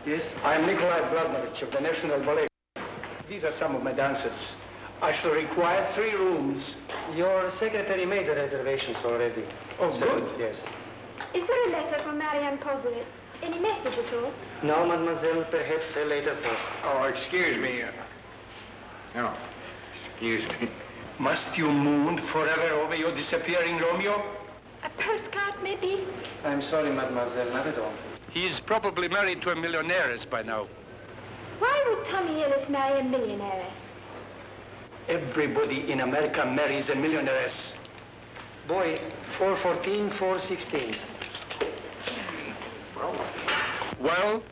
Yes? I am Nikolai Vladimirovich of the National Ballet. These are some of my dancers. I shall require 3 rooms. Your secretary made the reservations already. Oh, good. Yes. Is there a letter from Marianne Kozlet? Any message at all? No, mademoiselle, perhaps a later post. Oh, excuse me. No, excuse me. Must you moon forever over your disappearing Romeo? A postcard, maybe? I'm sorry, mademoiselle, not at all. He's probably married to a millionairess by now. Why would Tommy Ellis marry a millionairess? Everybody in America marries a millionairess. Boy, 414, 416. Well?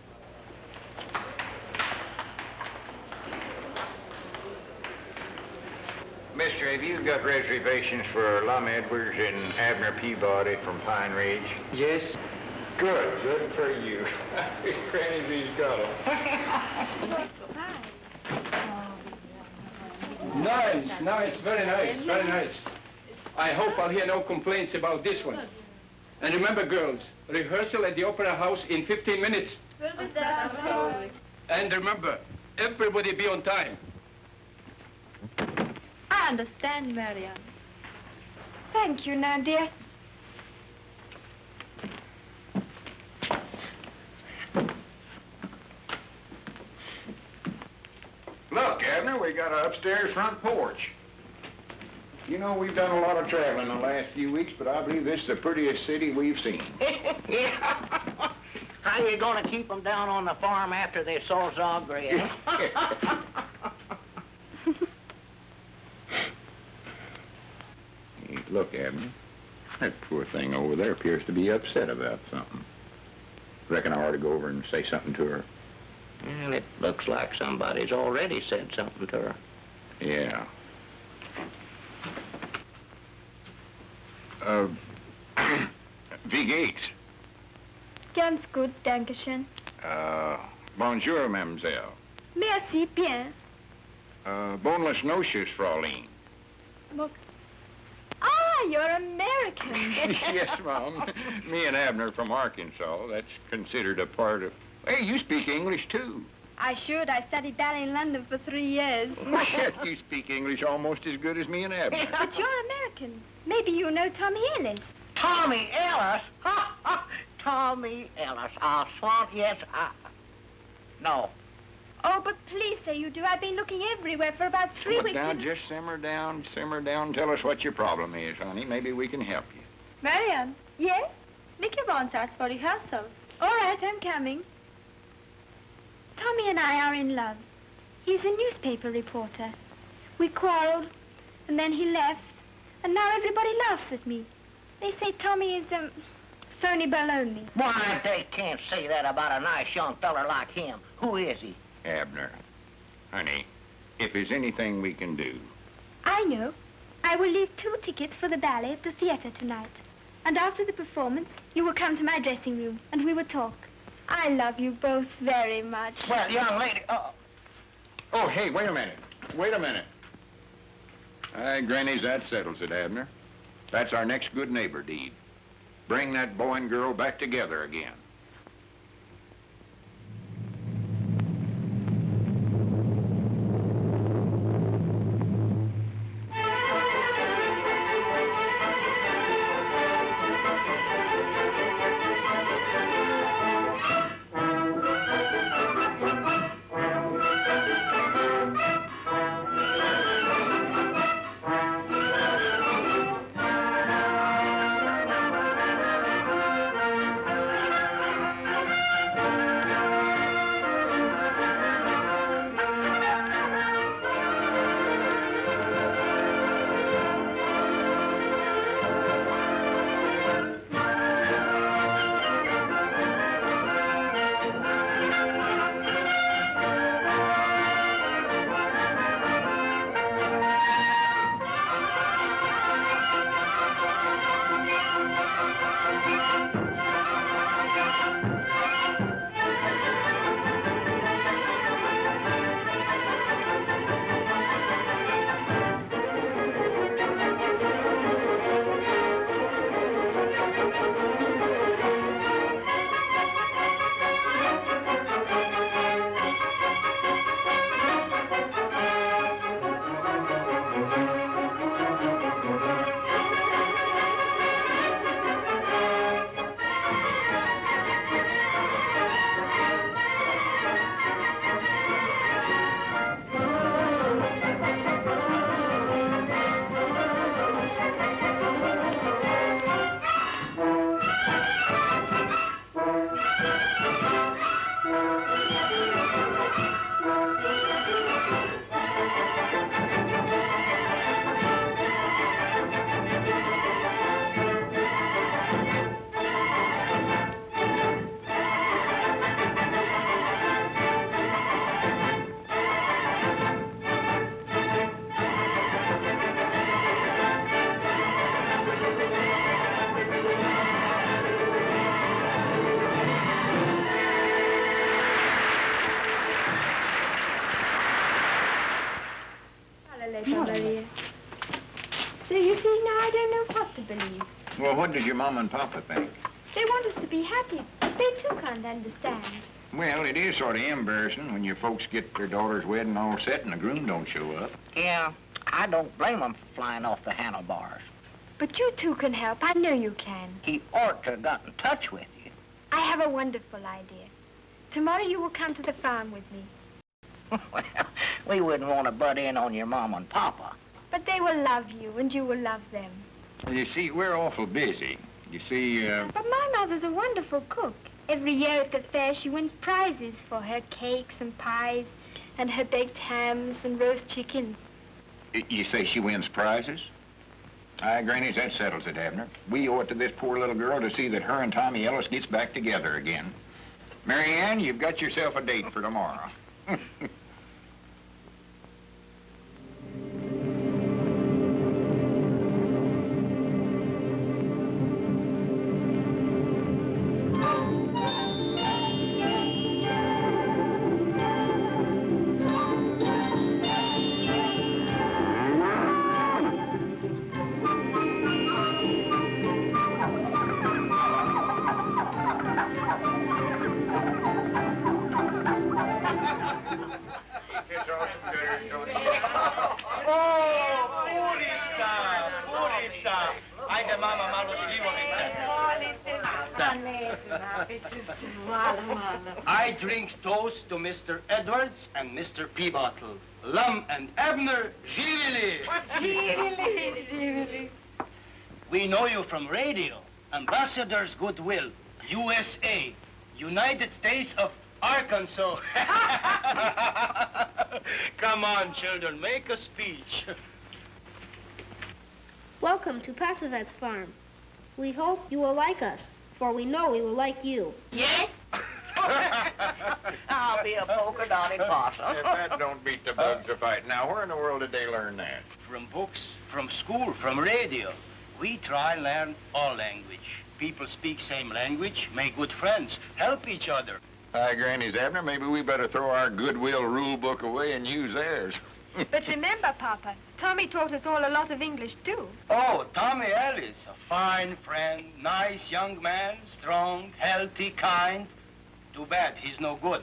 Mister, have you got reservations for Lum Edwards and Abner Peabody from Pine Ridge? Yes? Good, good for you. Crazy's got 'em. Nice, very nice, very nice. I hope I'll hear no complaints about this one. And remember, girls, rehearsal at the Opera House in 15 minutes. And remember, everybody be on time. I understand, Marianne. Thank you, Nadia. Look, Abner, we got an upstairs front porch. You know, we've done a lot of traveling the last few weeks, but I believe this is the prettiest city we've seen. Yeah. How you gonna keep them down on the farm after they sow sawgrass? Hey, look, Abner, that poor thing over there appears to be upset about something. Reckon I ought to go over and say something to her. Well, it looks like somebody's already said something to her. Yeah. Wie geht's? Ganz gut, danke schön. Bonjour, mademoiselle. Merci bien. Boneless notions, Fraulein. Ah, you're American. Yes, Mom. Me and Abner from Arkansas. That's considered a part of... Hey, you speak English, too. I should. I studied ballet in London for 3 years. Yes, you speak English almost as good as me and Abner. But you're American. Maybe you know Tommy Ellis. Tommy Ellis? Tommy Ellis. Yes, no. Oh, but please say you do. I've been looking everywhere for about 3 weeks. Now, just simmer down, simmer down. Tell us what your problem is, honey. Maybe we can help you. Marianne. Yes? Nicky wants us for rehearsal. All right, I'm coming. Tommy and I are in love. He's a newspaper reporter. We quarreled, and then he left, and now everybody laughs at me. They say Tommy is, phony baloney. Why, they can't say that about a nice young feller like him. Who is he? Abner, honey, if there's anything we can do. I know. I will leave 2 tickets for the ballet at the theater tonight. And after the performance, you will come to my dressing room, and we will talk. I love you both very much. Well, young lady, Oh, hey, wait a minute. Wait a minute. Grannies, that settles it, Abner. That's our next good neighbor deed. Bring that boy and girl back together again. believe. Well, what did your mom and papa think? They want us to be happy. They too can't understand. Well, it is sort of embarrassing when your folks get their daughter's wedding all set and the groom don't show up. Yeah, I don't blame them for flying off the handlebars. But you two can help. I know you can. He ought to have got in touch with you. I have a wonderful idea. Tomorrow you will come to the farm with me. Well, we wouldn't want to butt in on your mom and papa. But they will love you, and you will love them. You see, we're awful busy. You see, But my mother's a wonderful cook. Every year at the fair, she wins prizes for her cakes and pies and her baked hams and roast chickens. You say she wins prizes? Aye, Granny, that settles it, Abner. We owe it to this poor little girl to see that her and Tommy Ellis gets back together again. Mary Ann, you've got yourself a date for tomorrow. I drink toast to Mr. Edwards and Mr. Peabottle. Lum and Abner Zivili. Zivili. We know you from radio. Ambassador's Goodwill, USA, United States of Arkansas. Come on, children, make a speech. Welcome to Passovet's farm. We hope you will like us, for we know we will like you. Yes? I'll be a polka-dotted possum. If that don't beat the bugs a fight. Now, where in the world did they learn that? From books, from school, from radio. We try learn all language. People speak same language, make good friends, help each other. Hi, Granny's Abner. Maybe we better throw our Goodwill rule book away and use theirs. But remember, Papa, Tommy taught us all a lot of English, too. Oh, Tommy Ellis, a fine friend, nice young man, strong, healthy, kind. Too bad he's no good.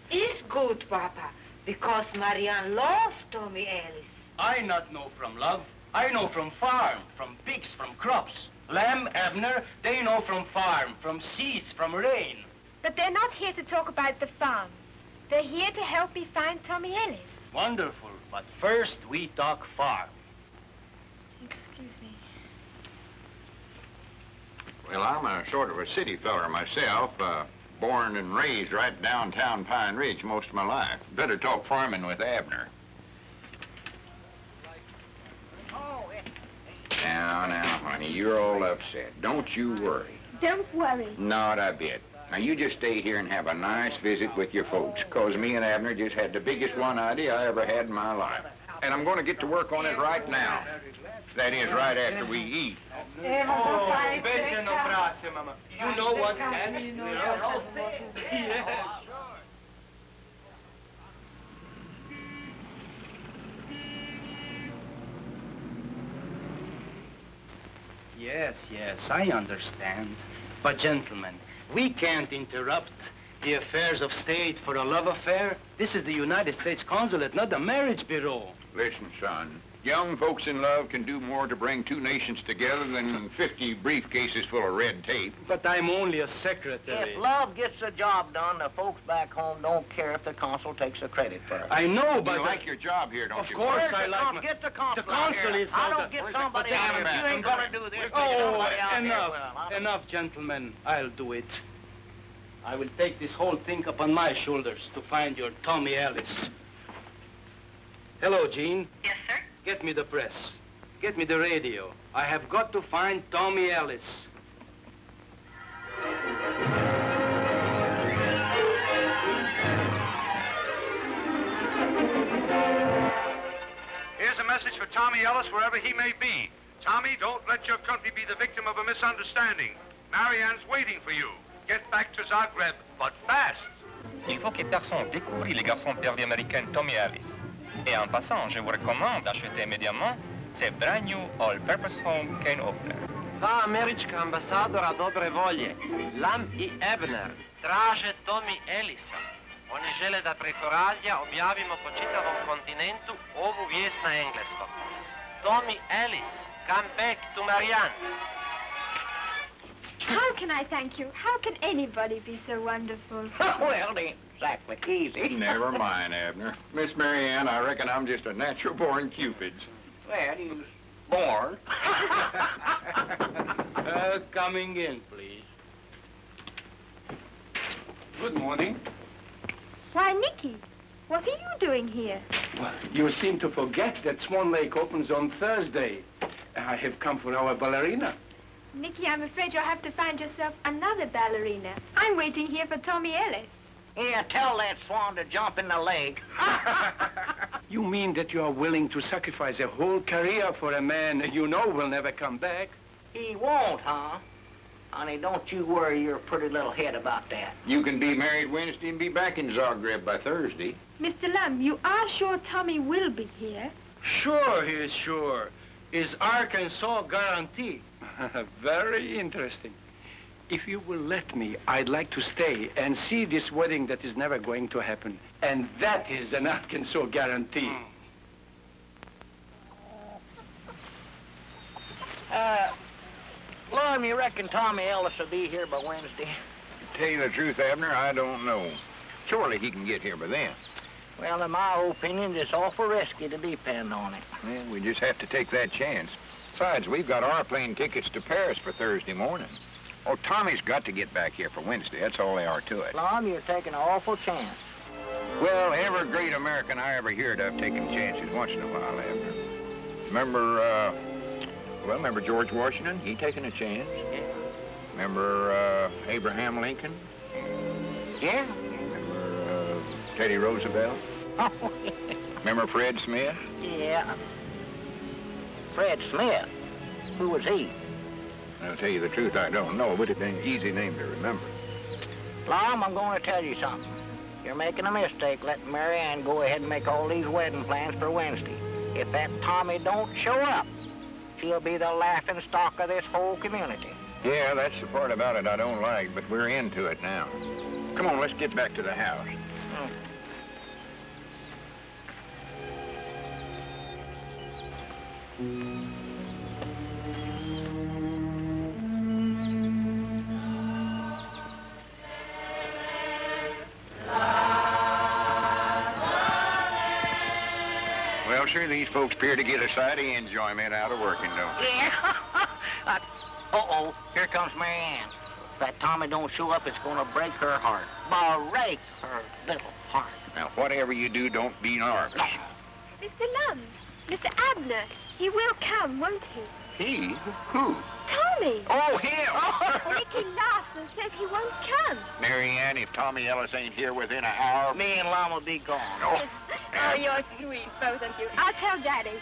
He's good, Papa, because Marianne loves Tommy Ellis. I not know from love. I know from farm, from pigs, from crops. Lamb, Abner, they know from farm, from seeds, from rain. But they're not here to talk about the farm. They're here to help me find Tommy Ellis. Wonderful, but first we talk farm. Excuse me. Well, I'm a sort of a city feller myself, born and raised right downtown Pine Ridge most of my life. Better talk farming with Abner. Now, honey, you're all upset. Don't you worry. Don't worry. Not a bit. Now, you just stay here and have a nice visit with your folks, because me and Abner just had the biggest one idea I ever had in my life. And I'm going to get to work on it right now. That is, right after we eat. Oh, better no prase, Mama. You know what that is? Yes, yes, I understand. But, gentlemen, we can't interrupt the affairs of state for a love affair. This is the United States Consulate, not the marriage bureau. Listen, son. Young folks in love can do more to bring two nations together than 50 briefcases full of red tape. But I'm only a secretary. If love gets the job done, the folks back home don't care if the consul takes the credit for it. I know, but... You like your job here, don't you? Of course Where's I the like Get the consul The consul out here. is... I don't get somebody out here. You ain't gonna do this. Oh, Enough, enough, enough, gentlemen. I'll do it. I will take this whole thing upon my shoulders to find your Tommy Ellis. Hello, Jean. Yes, sir? Get me the press. Get me the radio. I have got to find Tommy Ellis. Here's a message for Tommy Ellis wherever he may be. Tommy, don't let your country be the victim of a misunderstanding. Marianne's waiting for you. Get back to Zagreb, but fast. Il faut que personne découvre les garçons perdus américains Tommy Ellis. Et en passant, je vous recommande d'acheter immédiatement it's a brand new all-purpose home can opener. Pa američka ambasadora dobre volje, Lum i Abner, traže Tommy Ellisa. Oni žele da preko radija objavimo po čitavom kontinentu ovu vijest na engleskom. Tommy Ellis, come back to Marianne. How can I thank you? How can anybody be so wonderful? Well, it ain't exactly easy. Never mind, Abner. Miss Marianne, I reckon I'm just a natural-born Cupid. Well, he was born. Coming in, please. Good morning. Why, Nicky, what are you doing here? Well, you seem to forget that Swan Lake opens on Thursday. I have come for our ballerina. Nicky, I'm afraid you'll have to find yourself another ballerina. I'm waiting here for Tommy Ellis. Yeah, tell that swan to jump in the lake. You mean that you are willing to sacrifice a whole career for a man you know will never come back? He won't, huh? Honey, don't you worry your pretty little head about that. You can be married Wednesday and be back in Zagreb by Thursday. Mr. Lum, you are sure Tommy will be here? Sure, he is sure. Is Arkansas guarantee? Very interesting. If you will let me, I'd like to stay and see this wedding that is never going to happen. And that is an Arkansas guarantee. Lum, you reckon Tommy Ellis will be here by Wednesday? To tell you the truth, Abner, I don't know. Surely he can get here by then. Well, in my opinion, it's awful risky to depend on it. Well, we just have to take that chance. Besides, we've got our plane tickets to Paris for Thursday morning. Oh, Tommy's got to get back here for Wednesday. That's all there are to it. Lum, you're taking an awful chance. Well, every great American I ever heard of taking chances once in a while, Abner. Remember George Washington? He taking a chance. Yeah. Remember Abraham Lincoln? Yeah? Remember Teddy Roosevelt? Oh, Remember Fred Smith? yeah. Fred Smith? Who was he? I'll tell you the truth, I don't know, but it's an easy name to remember. Lum, I'm going to tell you something. You're making a mistake letting Mary Ann go ahead and make all these wedding plans for Wednesday. If that Tommy don't show up, she'll be the laughing stock of this whole community. Yeah, that's the part about it I don't like, but we're into it now. Come on, let's get back to the house. Well, sure, these folks appear to get a sight of enjoyment out of working, don't they? Yeah. Uh-oh, here comes Mary Ann. If that Tommy don't show up, it's going to break her heart. Break her little heart. Now, whatever you do, don't be nervous. Mr. Lum, Mr. Abner, he will come, won't he? He? Who? Tommy! Oh, him! Nicky laughs and says he won't come. Mary Ann, if Tommy Ellis ain't here within an hour... Me and Lum will be gone. Oh, Oh, you're sweet, both of you. I'll tell Daddy.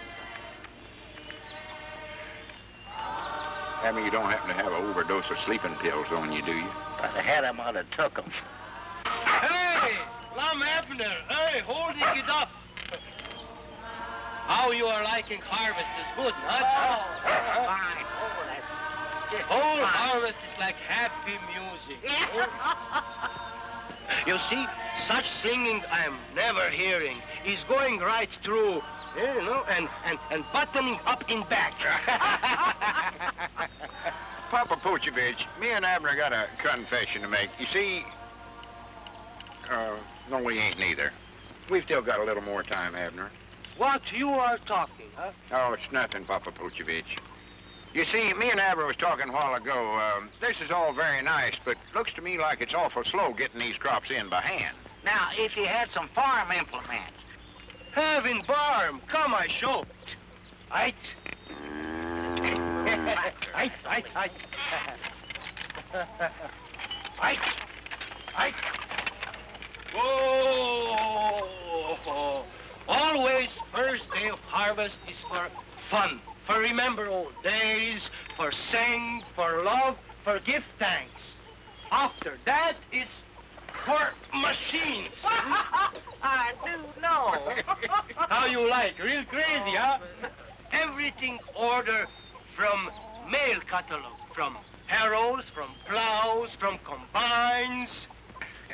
I mean, you don't happen to have an overdose of sleeping pills on you, do you? If I'd have had him, I'd have took him. Hey, Lum Abner, hey, holding it up. How you are liking harvest is good, huh? Fine. Over that. Just Whole fine. harvest is like happy music. You see, such singing I am never hearing. He's going right through, you know, and buttoning up in back. Papa Puchovich, me and Abner got a confession to make. You see... no, we ain't neither. We've still got a little more time, Abner. What you are talking, huh? Oh, it's nothing, Papa Puchovich. You see, me and Abner was talking a while ago. This is all very nice, but looks to me like it's awful slow getting these crops in by hand. Now, if you had some farm implements. Having farm, come I show. Right? Right. Right. Whoa! Always first day of harvest is for fun, for remember old days, for sing, for love, for give thanks. After that is for machines. I do know. How you like? Real crazy, huh? everything order from mail catalog, from harrows, from plows, from combines.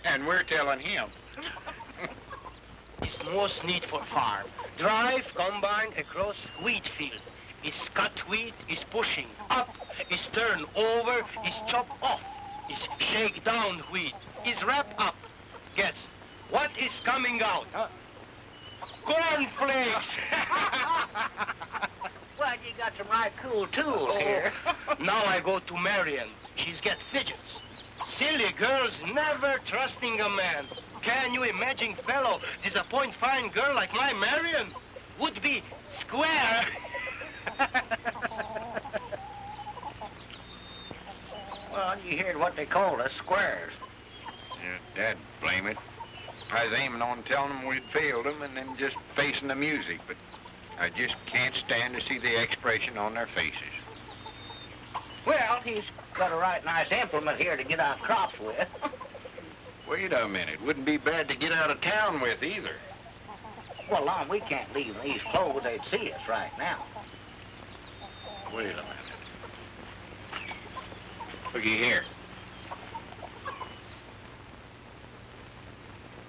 And we're telling him. It's most need for farm. Drive combine across wheat field. Is cut wheat, is pushing up, is turn over, is chop off, is shake down wheat, is wrap up. Guess, what is coming out, huh? Cornflakes! Well, you got some right cool tools here. Now I go to Marion. She's get fidgets. Silly girls never trusting a man. Can you imagine, fellow, disappoint fine girl like my Marion? Would be square. Well, you heard what they called us, squares. Yeah, Dad, blame it. I was aiming on telling them we'd failed them and then just facing the music, but I just can't stand to see the expression on their faces. Well, he's got a right nice implement here to get our crops with. Wait a minute. Wouldn't be bad to get out of town with either. Well, Lum, we can't leave in these clothes. They'd see us right now. Wait a minute. Looky here.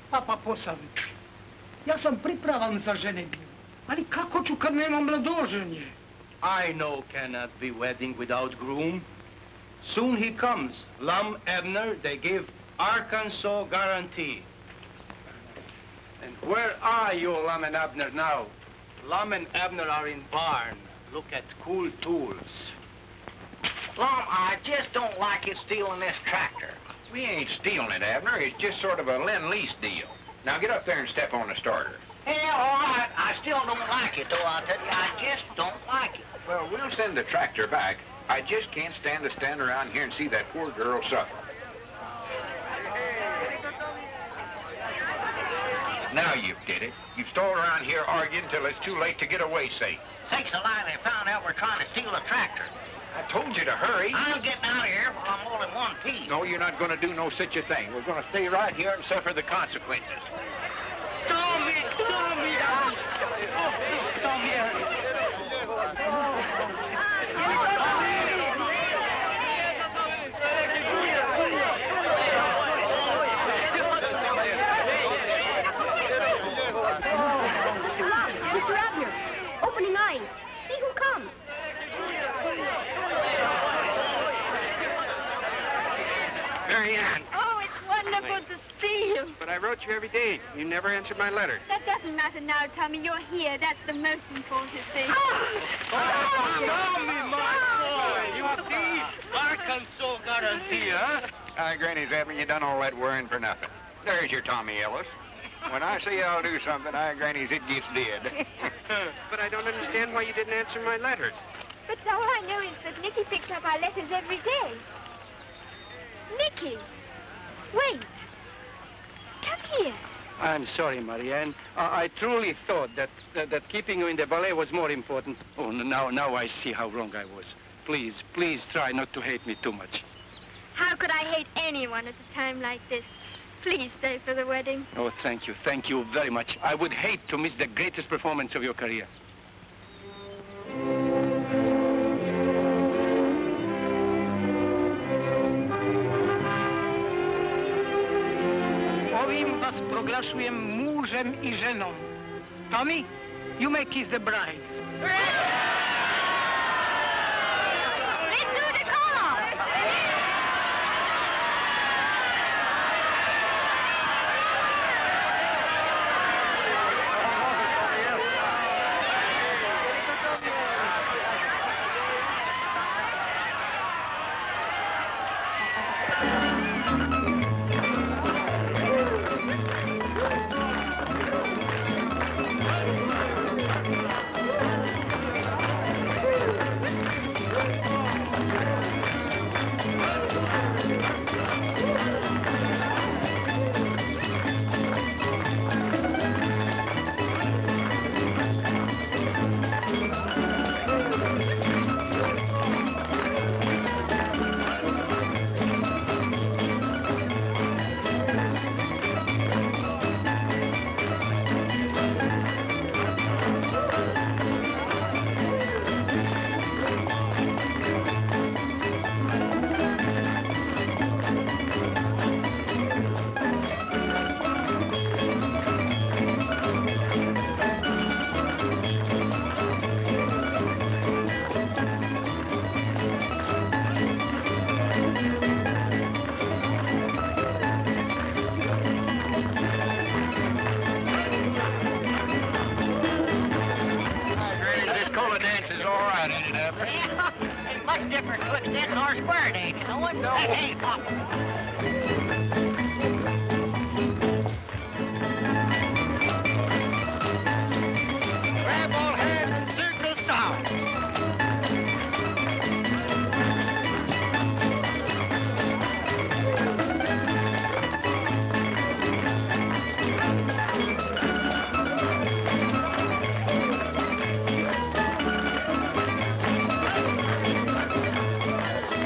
Papa Posavich, ja sam pripravan za ženitbu, ali kako ću kad nemam mladoženje? I know cannot be wedding without groom. Soon he comes. Lum, Abner, they give Arkansas guarantee. And where are you, Lum and Abner, now? Lum and Abner are in barn. Look at cool tools. Lum, I just don't like it stealing this tractor. We ain't stealing it, Abner. It's just sort of a lend-lease deal. Now get up there and step on the starter. Yeah, all right. I still don't like it, though, I'll tell you. I just don't like it. Well, we'll send the tractor back. I just can't stand to stand around here and see that poor girl suffer. Now you've did it. You've stalled around here arguing till it's too late to get away safe. Sakes alive, they found out we're trying to steal a tractor. I told you to hurry. I'm getting out of here before I'm all in one piece. No, you're not going to do no such a thing. We're going to stay right here and suffer the consequences. Tommy! Oh, Tommy! Mr. Abner, opening eyes. See who comes. Marianne. Oh, it's wonderful to see you. But I wrote you every day. You never answered my letter. That doesn't matter now, Tommy. You're here. That's the most important thing. Tommy, my boy! You see? Arkansas guarantee, huh? Granny's Abner, you done all that worrying for nothing. There's your Tommy Ellis. When I say I'll do something, Granny's, it gets dead. But I don't understand why you didn't answer my letters. But all I know is that Nicky picks up our letters every day. Nicky! Wait. Come here. I'm sorry, Marianne. I truly thought that keeping you in the ballet was more important. Oh, now I see how wrong I was. Please try not to hate me too much. How could I hate anyone at a time like this? Please stay for the wedding. Oh, thank you very much. I would hate to miss the greatest performance of your career. Ovim was proglasujem mužem I ženom. Tommy, you may kiss the bride. square, ain't you? No one knows. Hey, Papa. Grab all hands and circle south.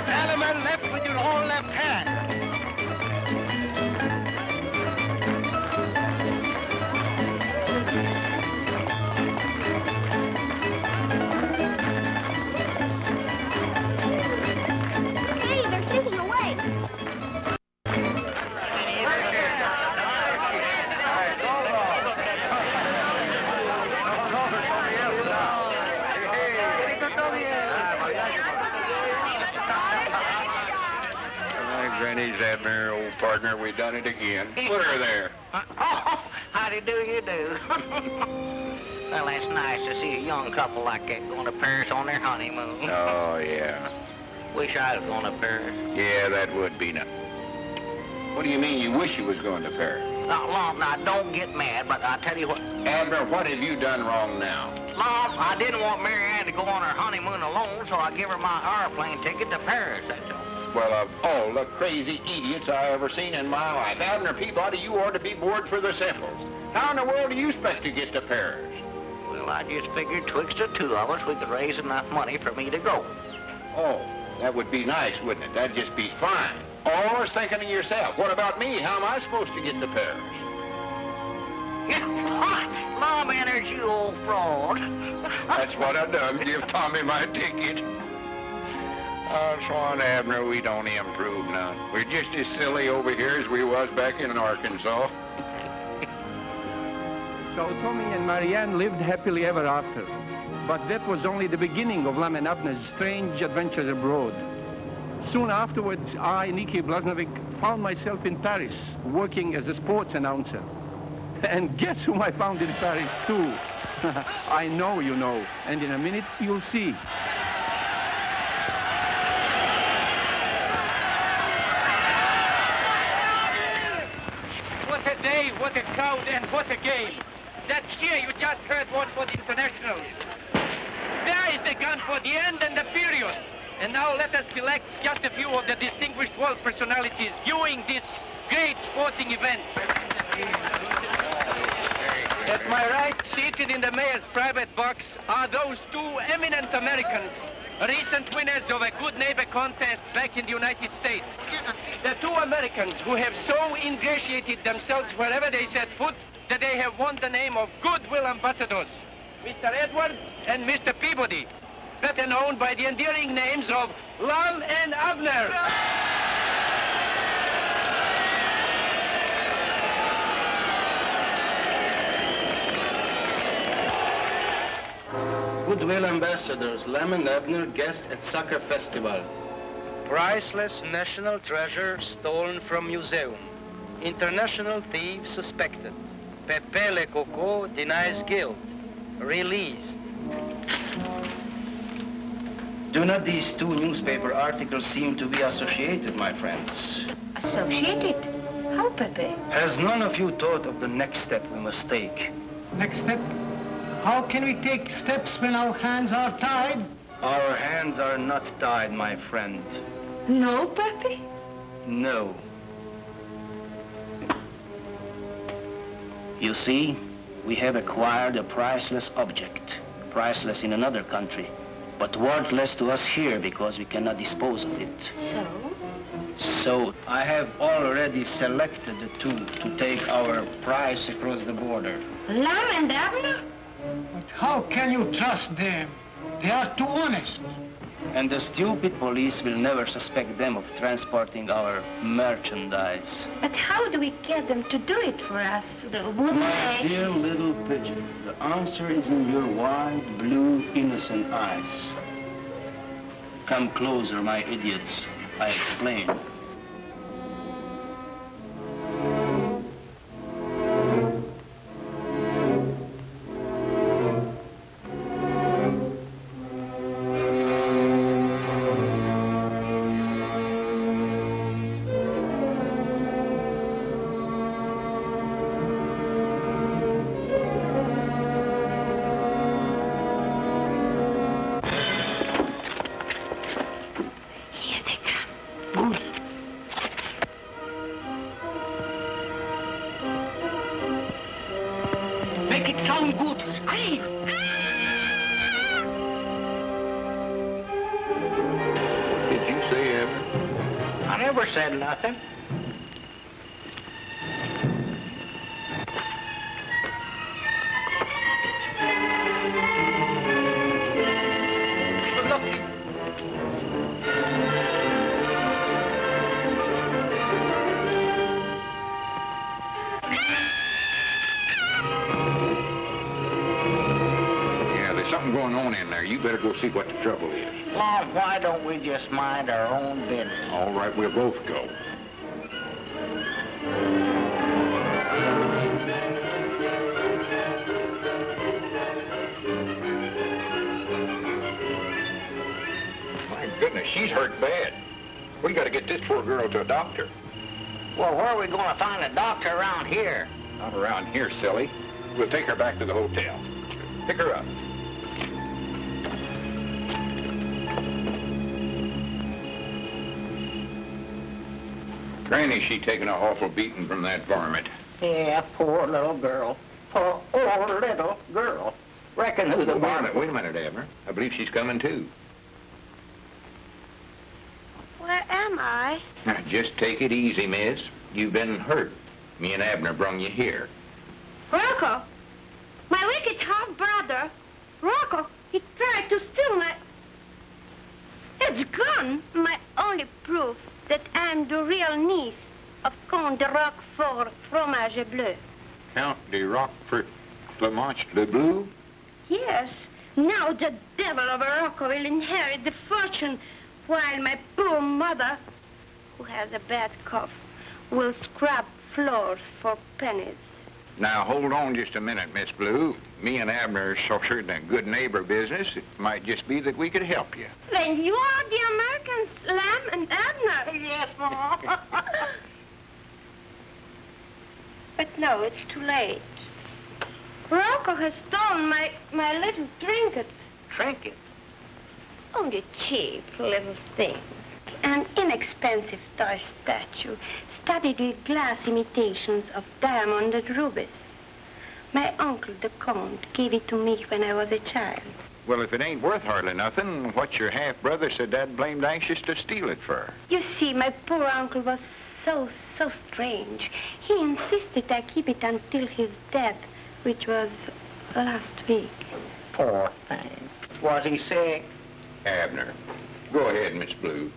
Salaman left with your whole left hand. Hey, they're slipping away. Granny's Abner, old partner, we done it again. Put her there. Oh, howdy do you do? Well, that's nice to see a young couple like that going to Paris on their honeymoon. Oh, yeah. Wish I was going to Paris. Yeah, that would be nice. What do you mean you wish you was going to Paris? Lom, now, don't get mad, but I tell you what. Abner, what have you done wrong now? Lom, I didn't want Mary Ann to go on her honeymoon alone, so I give her my airplane ticket to Paris, that's all. Well, of all the crazy idiots I ever seen in my life, Abner Peabody, you ought to be bored for the simples. How in the world do you expect to get to Paris? Well, I just figured twixt the two of us we could raise enough money for me to go. Oh, that would be nice, wouldn't it? That'd just be fine. Always thinking of yourself. What about me? How am I supposed to get to Paris? Mom enters you, old fraud. That's what I done. Give Tommy my ticket. Oh, Swan Abner, we don't improve none. We're just as silly over here as we was back in Arkansas. So Tommy and Marianne lived happily ever after. But that was only the beginning of Lum and Abner's strange adventures abroad. Soon afterwards, I, Nicky Blaznovic, found myself in Paris, working as a sports announcer. And guess whom I found in Paris, too? I know you know, and in a minute, you'll see. What a day, what a crowd, and what a game. That cheer you just heard was for the internationals. There is the gun for the end and the period. And now let us select just a few of the distinguished world personalities viewing this great sporting event. At my right, seated in the mayor's private box, are those two eminent Americans, recent winners of a Good Neighbor contest back in the United States. The two Americans who have so ingratiated themselves wherever they set foot that they have won the name of Goodwill Ambassadors, Mr. Edward and Mr. Peabody, better known by the endearing names of Lum and Abner. Goodwill Ambassadors, Lum and Abner, guest at soccer festival. Priceless national treasure stolen from museum. International thieves suspected. Pepe Le Coco denies guilt. Released. Do not these two newspaper articles seem to be associated, my friends? Associated? How, Pepe? Has none of you thought of the next step we must take? Next step? How can we take steps when our hands are tied? Our hands are not tied, my friend. No, Pepe? No. You see, we have acquired a priceless object. Priceless in another country, but worthless to us here because we cannot dispose of it. So, I have already selected the two to take our prize across the border. Lum and Abner? But how can you trust them? They are too honest. And the stupid police will never suspect them of transporting our merchandise. But how do we get them to do it for us? Wouldn't My they? dear little pigeon, the answer is in your wide, blue, innocent eyes. Come closer, my idiots. I explain. I never said nothing. Yeah, there's something going on in there. You better go see what the trouble is. Mom, why don't we just mind our own business? All right, we'll both go. My goodness, she's hurt bad. We got to get this poor girl to a doctor. Well, where are we going to find a doctor around here? Not around here, silly. We'll take her back to the hotel. Pick her up. Granny, she taking an awful beating from that varmint. Yeah, poor little girl. Poor little girl. Reckon who the Wait a minute, Abner. I believe she's coming too. Where am I? Now, just take it easy, miss. You've been hurt. Me and Abner brung you here. Rocco! My wicked half-brother! Rocco, he tried to steal my... It's gone! My only proof that I'm the real niece of Comte de Roquefort Fromage Bleu. Count de Roquefort Fromage Bleu? Yes. Now the devil of a Rocco will inherit the fortune, while my poor mother, who has a bad cough, will scrub floors for pennies. Now, hold on just a minute, Miss Blue. Me and Abner are sort of in a good neighbor business. It might just be that we could help you. Then you are the Americans, Lum and Abner. Yes, Mom. But no, it's too late. Rocco has stolen my little trinket. Trinket? Only cheap little thing. An inexpensive toy statue, studded with glass imitations of diamond and rubies. My uncle, the Count, gave it to me when I was a child. Well, if it ain't worth hardly nothing, what's your half-brother so dad blamed anxious to steal it for? You see, my poor uncle was so strange. He insisted I keep it until his death, which was last week. Poor thing. Was he sick? Abner, go ahead, Miss Blue.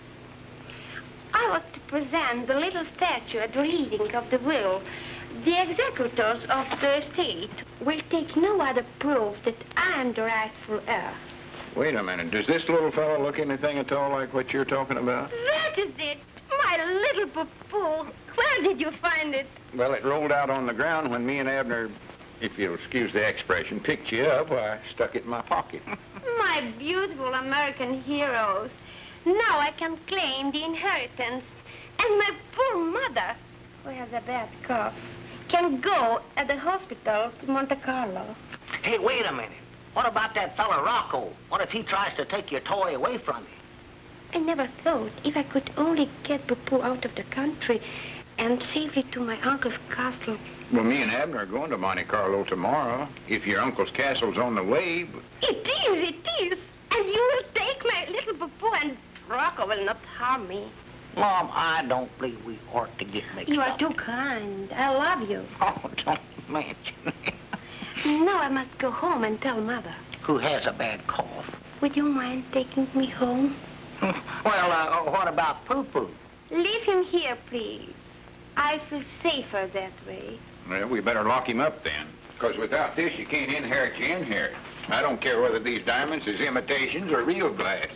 I was to present the little statue at the reading of the will. The executors of the estate will take no other proof that I am the rightful heir. Wait a minute. Does this little fellow look anything at all like what you're talking about? That is it. My little poo-poo. Where did you find it? Well, it rolled out on the ground when me and Abner, if you'll excuse the expression, picked you up. I stuck it in my pocket. My beautiful American heroes. Now I can claim the inheritance. And my poor mother, who has a bad cough, can go at the hospital to Monte Carlo. Hey, wait a minute. What about that fella Rocco? What if he tries to take your toy away from you? I never thought if I could only get Poo out of the country and safely to my uncle's castle. Well, me and Abner are going to Monte Carlo tomorrow. If your uncle's castle's on the way... It is. And you will take my little Poo and Rocco will not harm me. Mom, I don't believe we ought to get mixed up. You are too kind. I love you. Oh, don't mention it. Now I must go home and tell Mother. Who has a bad cough? Would you mind taking me home? Well, what about Poo-Poo? Leave him here, please. I feel safer that way. Well, we better lock him up then. Because without this, you can't inherit your inherit. I don't care whether these diamonds is imitations or real glass.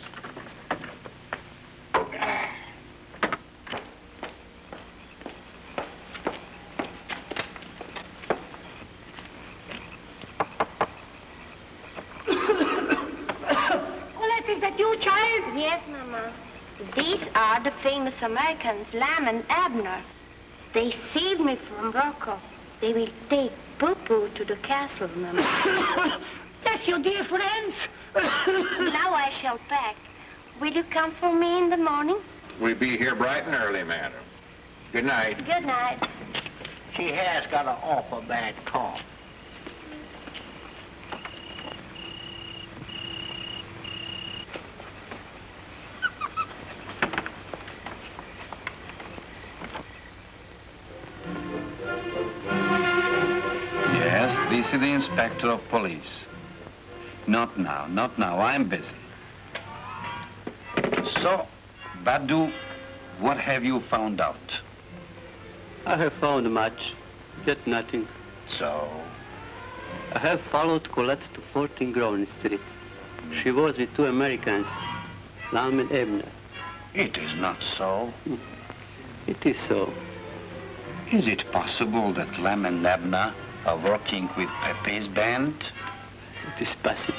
Yes, Mama. These are the famous Americans, Lum and Abner. They saved me from Rocco. They will take Poo to the castle, Mama. That's your dear friends. Now I shall pack. Will you come for me in the morning? We'll be here bright and early, madam. Good night. Good night. She has got an awful bad cough. me see the inspector of police. Not now, not now. I'm busy. So, Badu, what have you found out? I have found much, yet nothing. So? I have followed Colette to 14 Grosvenor Street. She was with two Americans, Lum and Abner. It is not so. It is so. Is it possible that Lum and Abner are working with Pepe's band? It is possible.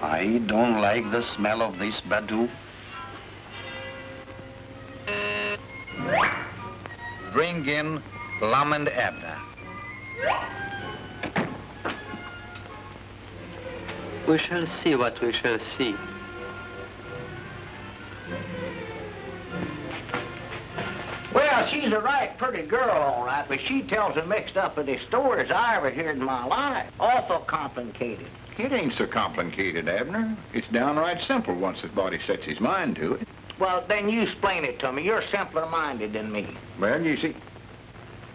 I don't like the smell of this, Badu. Bring in Lum and Abner. We shall see what we shall see. Well, she's a right pretty girl, all right, but she tells the mixed up of the stories I ever heard in my life. Awful complicated. It ain't so complicated, Abner. It's downright simple once his body sets his mind to it. Well, then you explain it to me. You're simpler-minded than me. Well, you see...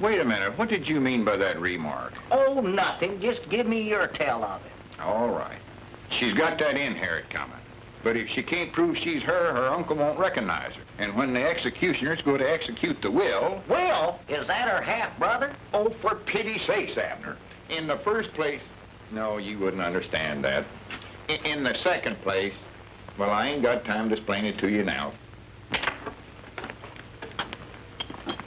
Wait a minute. What did you mean by that remark? Oh, nothing. Just give me your tell of it. All right. She's got that inherit coming. But if she can't prove she's her uncle won't recognize her. And when the executioners go to execute the will... Will? Is that her half-brother? Oh, for pity's sakes, Abner. In the first place... No, you wouldn't understand that. In the second place... Well, I ain't got time to explain it to you now.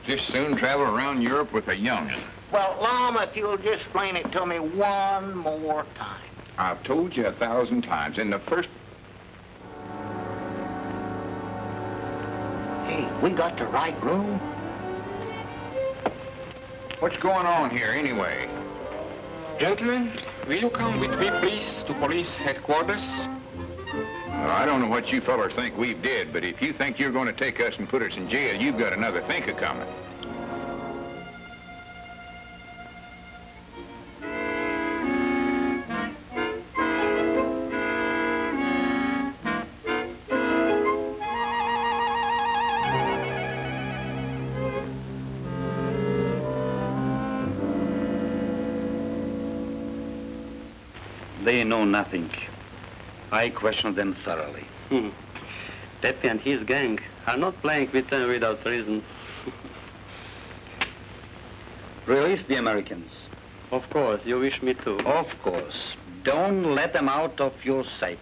Just soon travel around Europe with a young'un. Well, Lum, if you'll just explain it to me one more time. I've told you 1,000 times. In the first... Hey, we got the right room? What's going on here, anyway? Gentlemen, will you come with me, please, to police headquarters? Well, I don't know what you fellers think we've did, but if you think you're going to take us and put us in jail, you've got another thinker coming. They know nothing. I questioned them thoroughly. Pepe and his gang are not playing with them without reason. Release the Americans. Of course, you wish me to. Of course. Don't let them out of your sight.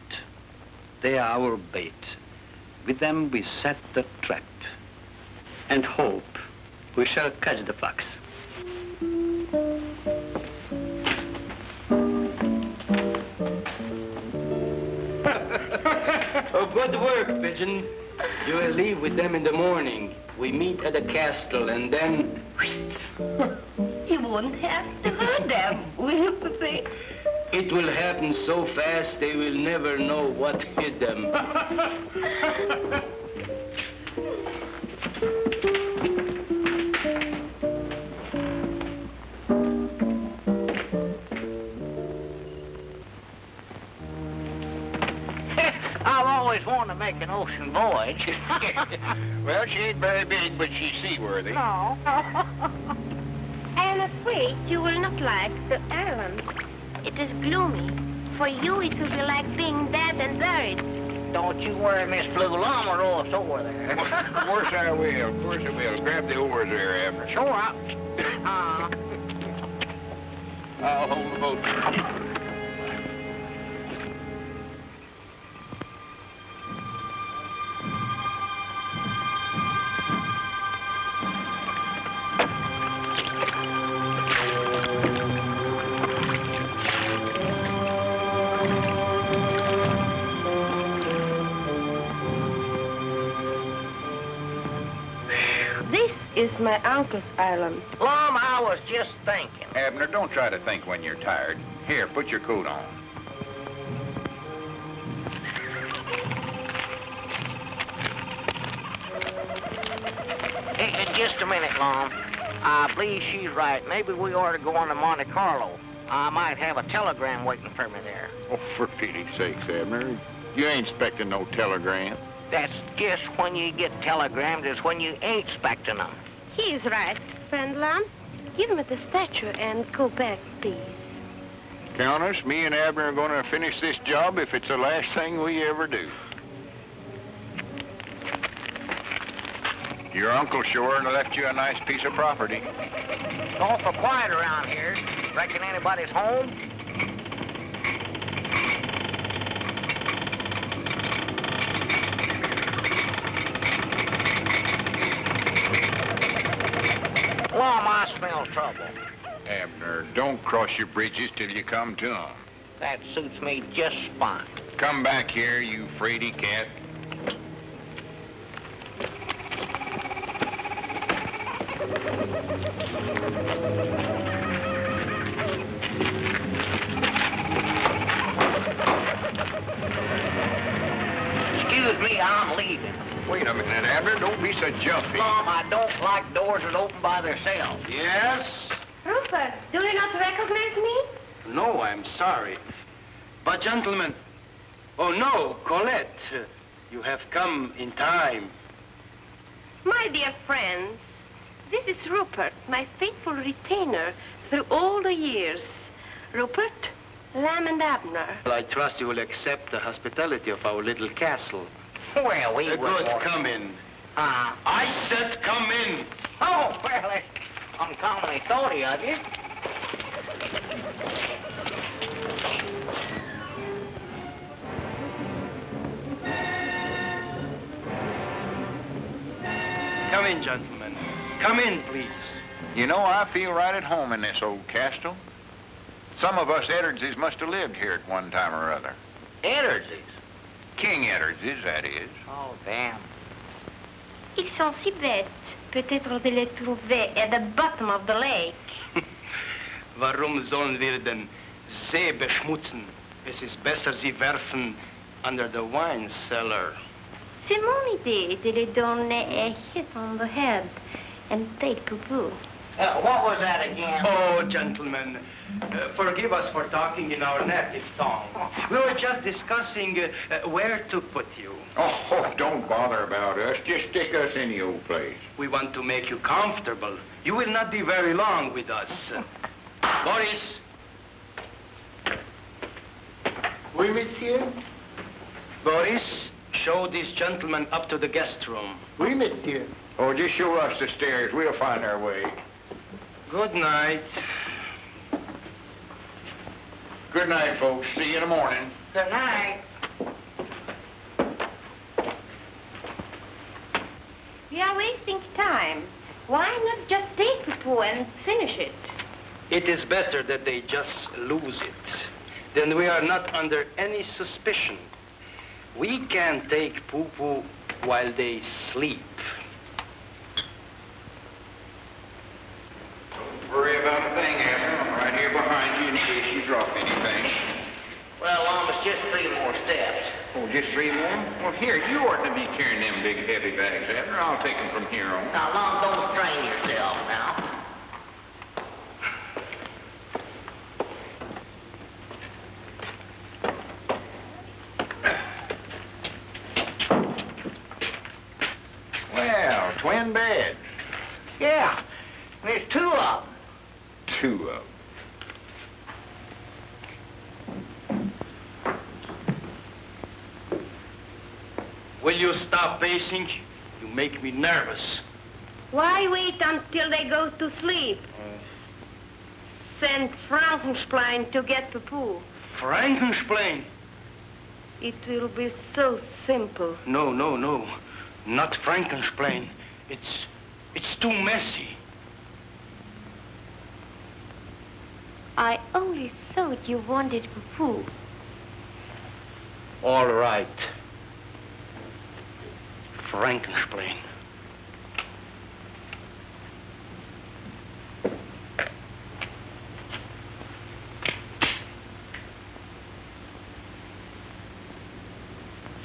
They are our bait. With them, we set the trap. And hope we shall catch the fox. Oh, good work, Pigeon. You will leave with them in the morning. We meet at the castle, and then... You won't have to hurt them, will you, Pepe? It will happen so fast they will never know what hit them. I've always wanted to make an ocean voyage. Well, she ain't very big, but she's seaworthy. No. I am afraid you will not like the island. It is gloomy. For you, it will be like being dead and buried. Don't you worry, Miss Blue. Lum will row us over there. Of course I will. Of course I will. Grab the oars there, Abner. Sure. I'll hold the boat. This is my uncle's island. Lum, I was just thinking. Abner, don't try to think when you're tired. Here, put your coat on. Hey, just a minute, Lum. I believe she's right. Maybe we ought to go on to Monte Carlo. I might have a telegram waiting for me there. Oh, for pity's sakes, Abner. You ain't expecting no telegram. That's just when you get telegrams, is when you ain't expecting them. He is right, friend Lum. Give me the statue and go back, please. Count us. Me and Abner are going to finish this job if it's the last thing we ever do. Your uncle sure left you a nice piece of property. It's awful quiet around here. Reckon anybody's home? Lum, I smell trouble. Abner, don't cross your bridges till you come to 'em. That suits me just fine. Come back here, you fraidy cat. Excuse me, I'm leaving. Wait a minute, Abner. Don't be so jumpy. Mom, I don't like doors that open by themselves. Yes? Rupert, do you not recognize me? No, I'm sorry. But, gentlemen... Oh, no, Colette. You have come in time. My dear friends, this is Rupert, my faithful retainer through all the years. Rupert, Lum and Abner. Well, I trust you will accept the hospitality of our little castle. Well, we Good, come in. I said come in. Oh, well, that's uncommonly thoughty of you. Come in, gentlemen. Come in, please. You know, I feel right at home in this old castle. Some of us Edwardses must have lived here at one time or other. Edwardses? King Edwardses, that is. Oh, damn. Ils sont si bêtes. Peut-être de les trouver at the bottom of the lake. Warum sollen wir den See beschmutzen? Es ist besser, sie werfen under the wine cellar. C'est mon idée de les donner a hit on the head and take poo-poo. What was that again? Oh, gentlemen, forgive us for talking in our native tongue. We were just discussing where to put you. Oh, don't bother about us. Just stick us in the old place. We want to make you comfortable. You will not be very long with us. Boris. Oui, monsieur. Boris, show these gentlemen up to the guest room. Oui, monsieur. Oh, just show us the stairs. We'll find our way. Good night. Good night, folks. See you in the morning. Good night. We are wasting time. Why not just take poo-poo and finish it? It is better that they just lose it. Then we are not under any suspicion. We can take poo-poo while they sleep. Don't worry about a thing, Abner. I'm right here behind you in case you drop anything. Well, almost just 3 more steps. Oh, just 3 more? Well, here, you ought to be carrying them big, heavy bags, Abner. I'll take them from here on. Now, Lum, don't strain yourself now. Well, twin beds. Yeah, there's 2 of them. 2 of them. Will you stop pacing? You make me nervous. Why wait until they go to sleep? Send Frankenstein to get poo-poo. Frankenstein? It will be so simple. No, no, no. Not Frankenstein. It's too messy. I only thought you wanted poo-poo. All right. Frankenstein.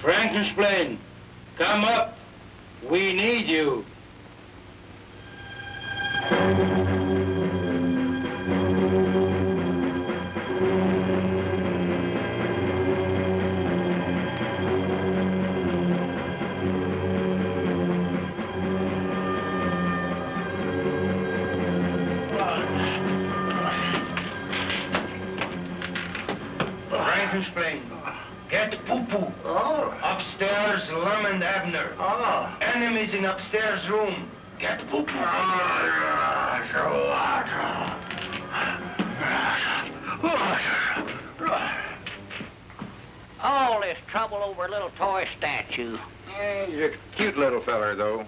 Frankenstein, come up. We need you. explain. Get poo-poo. Oh. Upstairs, Lum and Abner. Oh. Enemies in upstairs room. Get poo-poo. All this trouble over a little toy statue. Yeah, he's a cute little feller, though.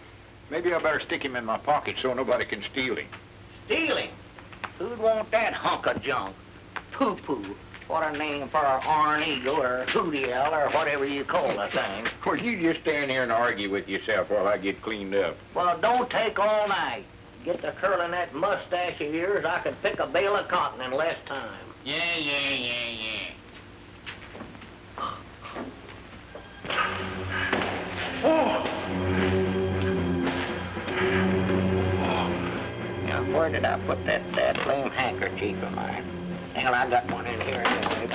Maybe I better stick him in my pocket so nobody can steal him. Stealing? Who'd want that hunk of junk? Poo-poo. What a name for an Iron Eagle or a Hootie Owl or whatever you call the thing. Well, you just stand here and argue with yourself while I get cleaned up. Well, don't take all night. Get to curling that mustache of yours, I could pick a bale of cotton in less time. Yeah. Now, where did I put that lame handkerchief of mine? Well, I got one in here anyway.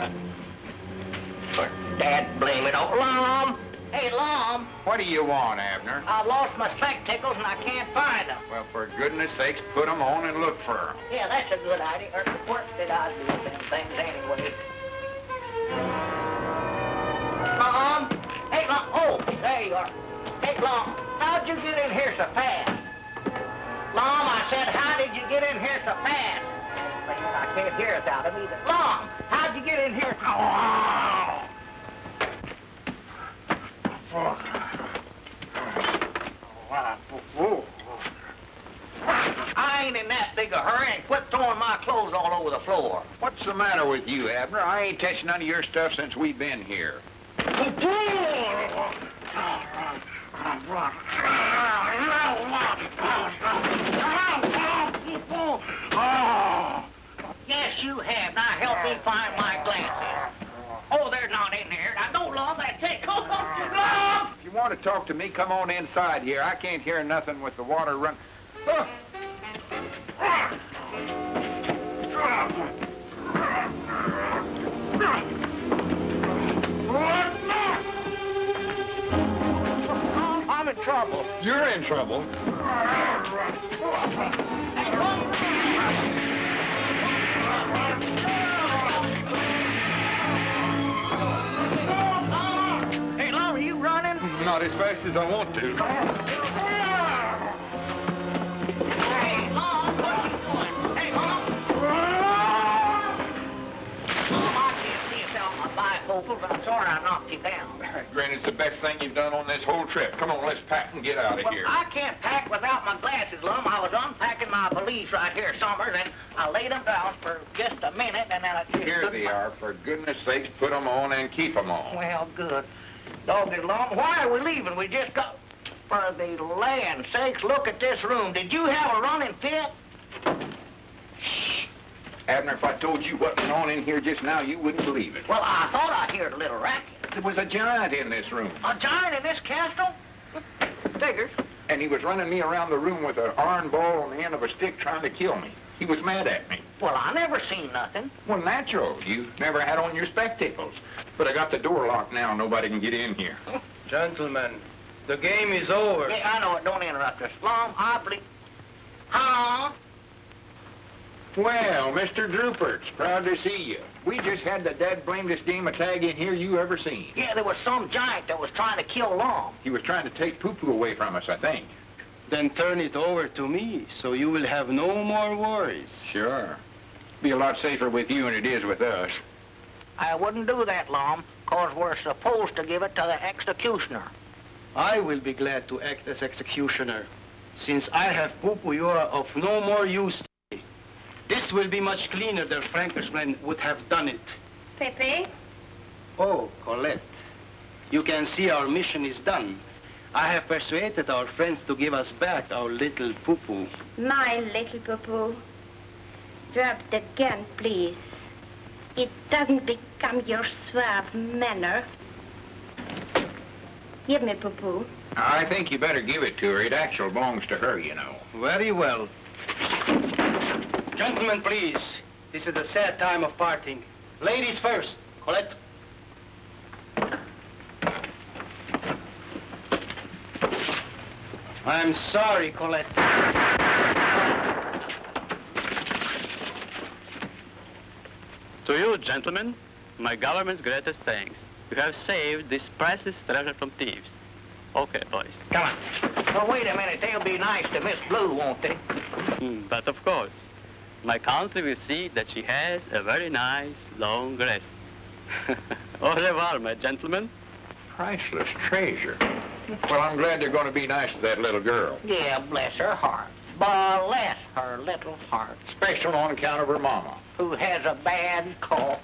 But dad blame it. Oh, Lum! Hey, Lum! What do you want, Abner? I've lost my spectacles and I can't find them. Well, for goodness sakes, put 'em on and look for 'em. Yeah, that's a good idea. Or what did I do with them things anyway? Lum! Hey, Lum! Oh, there you are. Hey, Lum, how'd you get in here so fast? Lum, I said, how did you get in here so fast? I can't hear it out of either. Lum, how'd you get in here? I ain't in that big a hurry, and quit throwing my clothes all over the floor. What's the matter with you, Abner? I ain't touched none of your stuff since we've been here. Yes, you have. Now help me find my glasses. Oh, they're not in there. Now, don't, Lum. That's it. Go, Lum! If you want to talk to me, come on inside here. I can't hear nothing with the water run. Oh. I'm in trouble. You're in trouble. Hey, Lum! Hey, Lum, are you running? Not as fast as I want to. Hey, Lum, what are you doing? Hey, Lum! Lum, I can't see us out my bifocals. I'm sorry I knocked you down. Granted, it's the best thing you've done on this whole trip. Come on, let's pack and get out of Well, here. I can't pack without my glasses, Lum. I was unpacking my valise right here, Summers, and I laid them down for just a minute, and then I just... Here they are. For goodness sakes, put 'em on and keep 'em on. Well, good. Dogged Lum, why are we leaving? We just got... For the land sakes, look at this room. Did you have a running fit? Abner, if I told you what went on in here just now, you wouldn't believe it. Well, I thought I heard a little racket. There was a giant in this room. A giant in this castle? Figures. And he was running me around the room with an iron ball on the end of a stick trying to kill me. He was mad at me. Well, I never seen nothing. Well, natural. You never had on your spectacles. But I got the door locked now. Nobody can get in here. Gentlemen, the game is over. Yeah, I know it. Don't interrupt us. Lum, I believe... Huh? Well, Mr. Drooperts, proud to see you. We just had the dead-blamedest game of tag in here you ever seen. Yeah, there was some giant that was trying to kill Lum. He was trying to take poo-poo away from us, I think. Then turn it over to me, so you will have no more worries. Sure. Be a lot safer with you than it is with us. I wouldn't do that, Lum, 'cause we're supposed to give it to the executioner. I will be glad to act as executioner. Since I have poo-poo, you are of no more use to me. This will be much cleaner than Frankenstein would have done it. Pepe? Oh, Colette. You can see our mission is done. I have persuaded our friends to give us back our little poo-poo. My little poo-poo. Drop the gun, please. It doesn't become your suave manner. Give me poo-poo. I think you better give it to her. It actually belongs to her, you know. Very well. Gentlemen, please. This is a sad time of parting. Ladies first. Colette. I'm sorry, Colette. To you, gentlemen, My government's greatest thanks. You have saved this priceless treasure from thieves. Okay, boys. Come on. Well, wait a minute. They'll be nice to Miss Blue, won't they? But of course, my country will see that she has a very nice long rest. Au revoir, my gentlemen. Priceless treasure. Well, I'm glad they're going to be nice to that little girl. Yeah, bless her heart. Bless her little heart. Special on account of her mama. Who has a bad cough.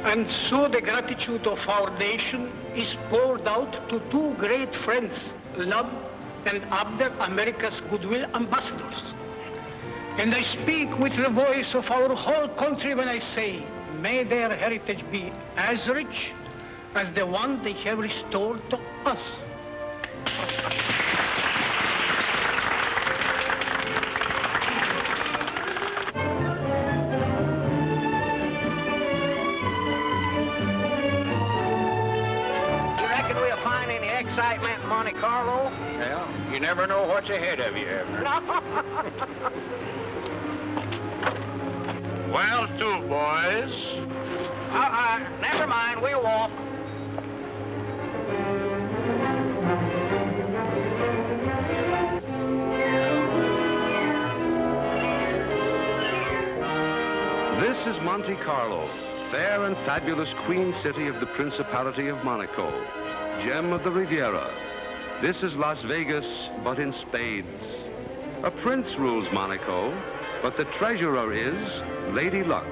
And so the gratitude of our nation is poured out to two great friends, Lum and Abner, America's goodwill ambassadors. And I speak with the voice of our whole country when I say, may their heritage be as rich as the one they have restored to us. Excitement in Monte Carlo? Well, you never know what's ahead of you, Abner. Well, two boys. Never mind, we'll walk. This is Monte Carlo, fair and fabulous queen city of the Principality of Monaco. Gem of the Riviera. This is Las Vegas, but in spades. A prince rules Monaco, but the treasurer is Lady Luck.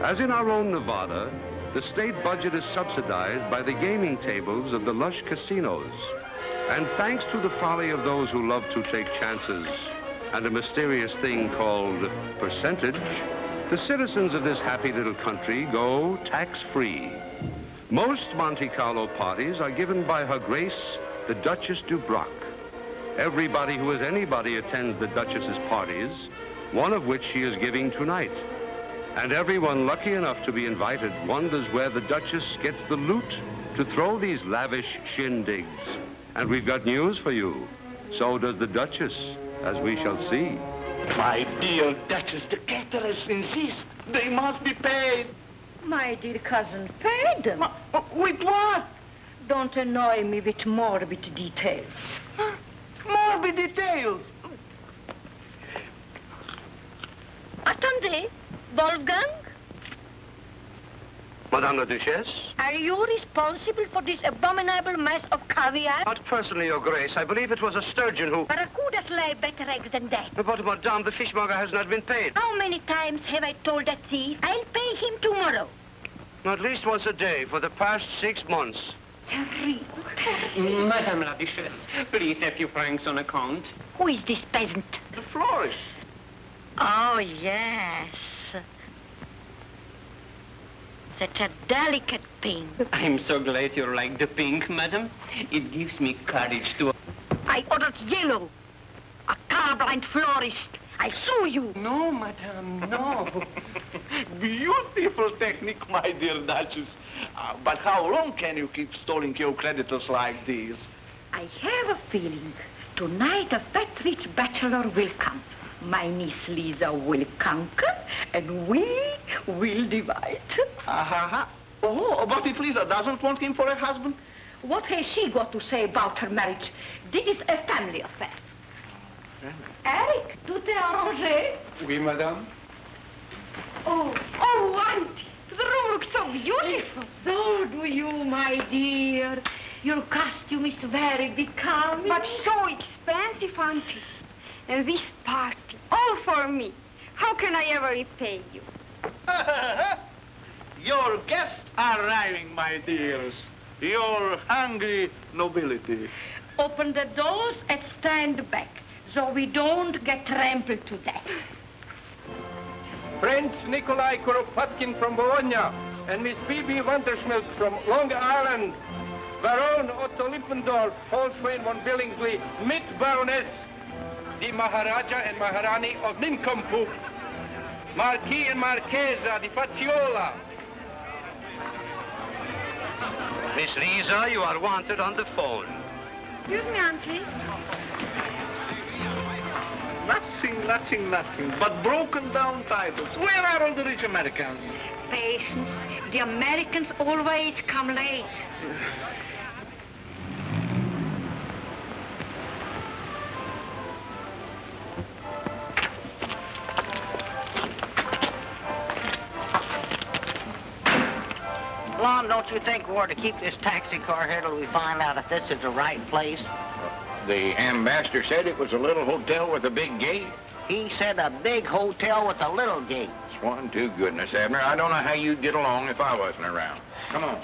As in our own Nevada, the state budget is subsidized by the gaming tables of the lush casinos. And thanks to the folly of those who love to take chances and a mysterious thing called percentage, the citizens of this happy little country go tax-free. Most Monte Carlo parties are given by Her Grace, the Duchess du Brac. Everybody who is anybody attends the Duchess's parties, one of which she is giving tonight. And everyone lucky enough to be invited wonders where the Duchess gets the loot to throw these lavish shindigs. And we've got news for you. So does the Duchess, as we shall see. My dear Duchess, the caterers insist. They must be paid. My dear cousin, pay them. With what? Don't annoy me with morbid details. Morbid details? Attendez, Wolfgang? Madame la Duchesse? Are you responsible for this abominable mess of caviar? Not personally, Your Grace. I believe it was a sturgeon who... Barracudas lay better eggs than that. But, Madame, the fishmonger has not been paid. How many times have I told that thief? I'll pay him tomorrow. At least once a day for the past 6 months. Madame la Duchesse, please a few francs on account. Who is this peasant? The florist. Oh, yes. Such a delicate pink. I'm so glad you like the pink, madam. It gives me courage to... I ordered yellow. A colorblind florist. I sue you. No, madame, no. Beautiful technique, my dear Duchess. But how long can you keep stalling your creditors like this? I have a feeling tonight a fat rich bachelor will come. My niece Lisa will conquer, and we will divide. Oh, but if Lisa doesn't want him for a husband? What has she got to say about her marriage? This is a family affair. Eric, tout est arrangé? Oui, madame. Oh, Auntie, the room looks so beautiful. So do you, my dear. Your costume is very becoming. But so expensive, Auntie. And this party, all for me. How can I ever repay you? Your guests are arriving, my dears. Your hungry nobility. Open the doors and stand back, so we don't get trampled to death. Prince Nikolai Kuropatkin from Bologna and Miss Phoebe Vandersmilk from Long Island. Baron Otto Lippendorf, Holstein von Billingsley, mit Baroness. The Maharaja and Maharani of Nincompoop. Marquis and Marchesa di Faziola. Miss Lisa, you are wanted on the phone. Excuse me, Auntie. Nothing but broken down titles. Where are all the rich Americans? Patience. The Americans always come late. Lum, don't you think we ought to keep this taxi car here till we find out if this is the right place? The ambassador said it was a little hotel with a big gate. He said a big hotel with a little gate. Swan to goodness, Abner. I don't know how you'd get along if I wasn't around. Come on.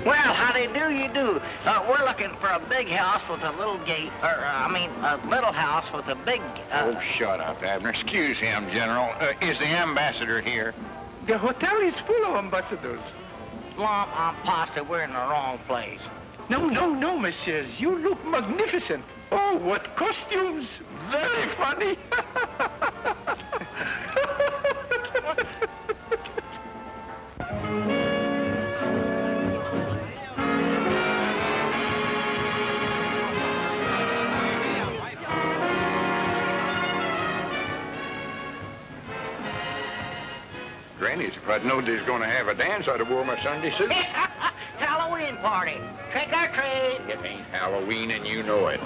Well, howdy do you do? We're looking for a big house with a little gate, a little house with a big... Oh, shut up, Abner. Excuse him, General. Is the ambassador here? The hotel is full of ambassadors. Lum, I'm positive we're in the wrong place. No, messieurs. You look magnificent. Oh, what costumes. Very funny. Granny, if I'd known they was going to have a dance, I'd have wore my Sunday suit. Halloween party. Trick or treat. It ain't Halloween, and you know it.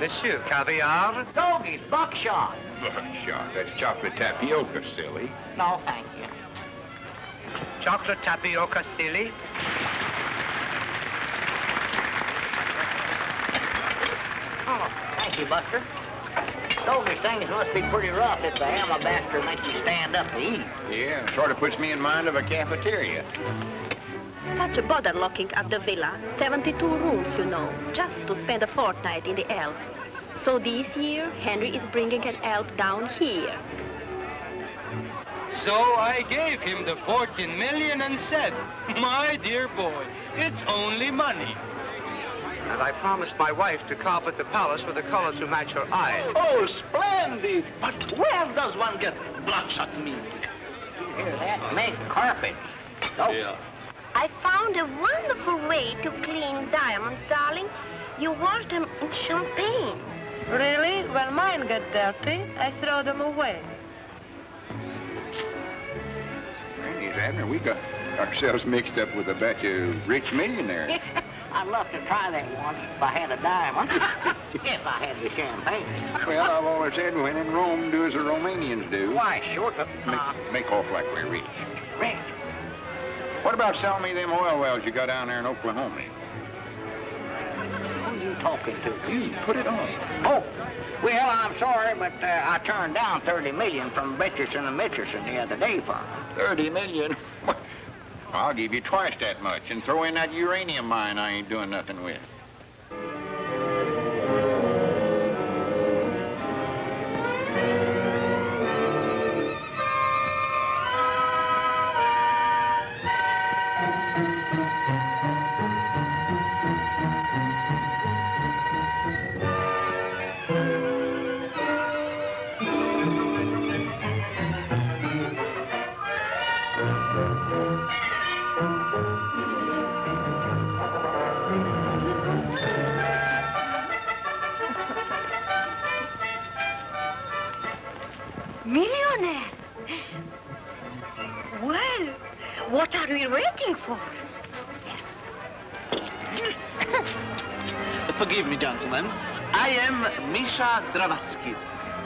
Monsieur, caviar? Stogies, buckshot. Buckshot. That's chocolate tapioca, silly. No, thank you. Chocolate tapioca, silly? Oh, thank you, Buster. Those things must be pretty rough if the ambassador makes you stand up to eat. Yeah, sort of puts me in mind of a cafeteria. Such a bother looking at the villa. 72 rooms, you know, just to spend a fortnight in the Alps. So this year, Henry is bringing an elf down here. So I gave him the 14 million and said, my dear boy, it's only money. And I promised my wife to carpet the palace with the color to match her eyes. Oh, splendid! But where does one get bloodshot meat? You hear that? Make carpet. Oh. Yeah. I found a wonderful way to clean diamonds, darling. You wash them in champagne. Really? When mine get dirty, I throw them away. Granny's Abner, we got ourselves mixed up with a batch of rich millionaires. I'd love to try that once if I had a diamond. If I had the champagne. Well, I've always said when in Rome, do as the Romanians do. Why, sure to. Make off like we're rich. Rich. What about selling me them oil wells you got down there in Oklahoma? Who are you talking to? You put it on. Oh, well, I'm sorry, but I turned down 30 million from Richardson and Mitcherson the other day for 30 million? I'll give you twice that much and throw in that uranium mine I ain't doing nothing with. Millionaire! Well, what are we waiting for? Forgive me, gentlemen. I am Misha Dravatsky.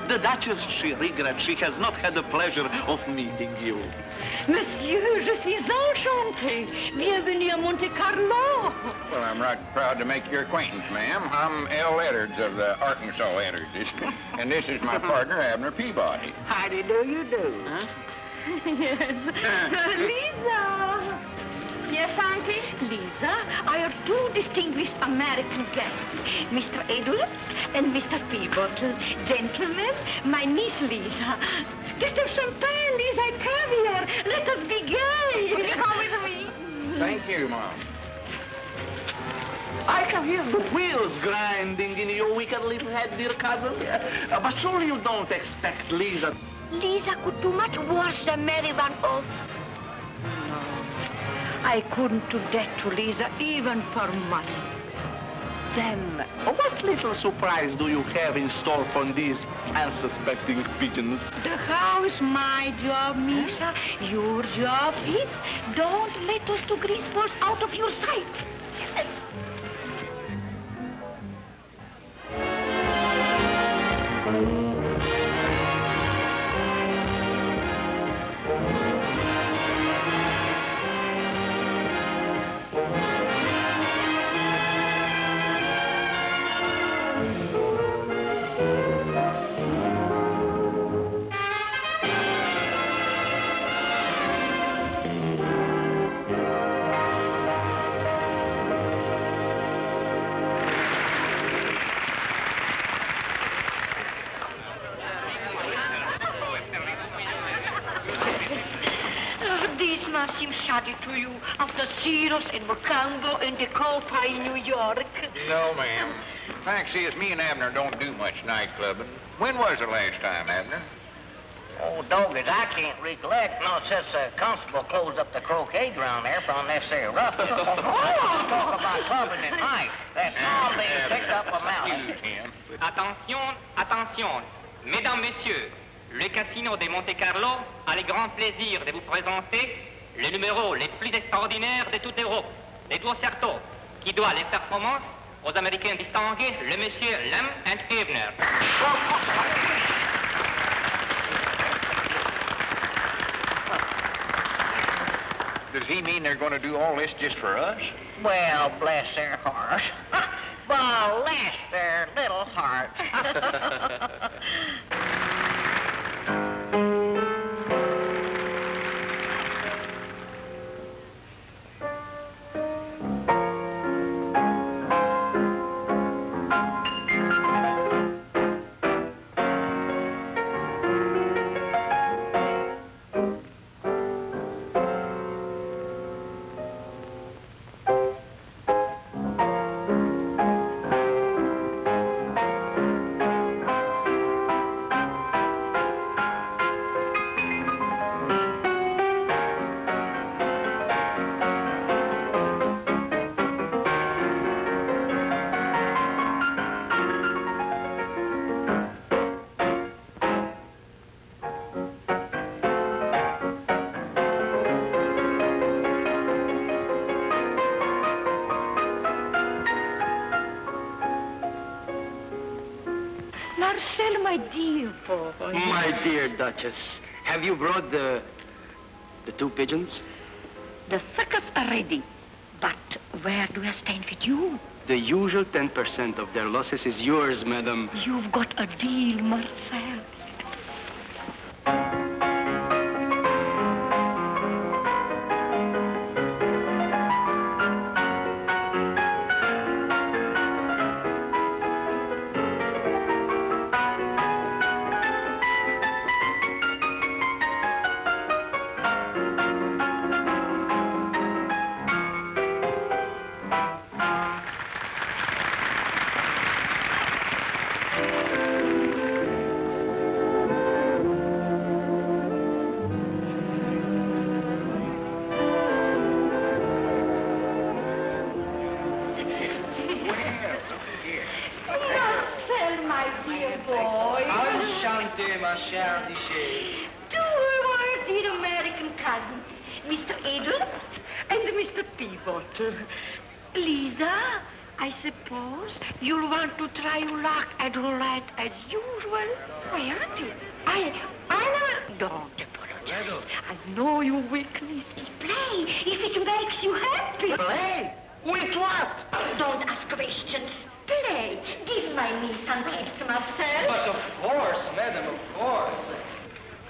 The Duchess, she regrets she has not had the pleasure of meeting you. Monsieur, je suis enchantée. Bienvenue à Monte Carlo. Well, I'm right proud to make your acquaintance, ma'am. I'm L. Edwards of the Arkansas Edwards. And this is my partner, Abner Peabody. Howdy do you do? Yes. Lisa. Yes, Auntie? Lisa, I have two distinguished American guests, Mr. Edwards and Mr. Peabody. Gentlemen, my niece Lisa. Get us champagne, Lisa, and caviar. Let us be gay. Will you come with me? Thank you, Mom. I can hear the wheels grinding in your wicked little head, dear cousin. But surely you don't expect Lisa... Lisa could do much worse than marry one off. I couldn't do that to Lisa, even for money. Then, what little surprise do you have in store for these unsuspecting pigeons? The house, my job, Misha. Your job is don't let those two greaseballs out of your sight. This must seem shoddy to you after Ceros and Macambo and the Copa in New York. No, ma'am. Fact is, me and Abner don't do much nightclubbing. When was the last time, Abner? Oh, doggies, I can't recollect. Not since the constable closed up the croquet ground there for unnecessary rough. Talk about clubbing at night. That Tom being picked up a mountain. Attention, attention. Mesdames, Messieurs, le casino de Monte Carlo a le grand plaisir de vous présenter les numéros les plus extraordinaires de toute l'Europe, les tours certeaux, qui doit les performances aux Américains distingués, le monsieur Lum and Abner. Does he mean they're going to do all this just for us? Well, bless their hearts. Bless their little hearts. Marcel, my dear boy. My dear Duchess, have you brought the two pigeons? The circus are ready. But where do I stand with you? The usual 10% of their losses is yours, madam. You've got a deal, Marcel. Enchanté, ma chère Duchesse. Two of our dear American cousins, Mr. Edel and Mr. Peabody. Lisa, I suppose you'll want to try your luck at roulette as usual. Why, Auntie? I never... Don't apologize. I know your weakness. Play, if it makes you happy. Play? With what? Don't ask questions. Play. Give my niece some tips, Marcel. But of course, madam, of course.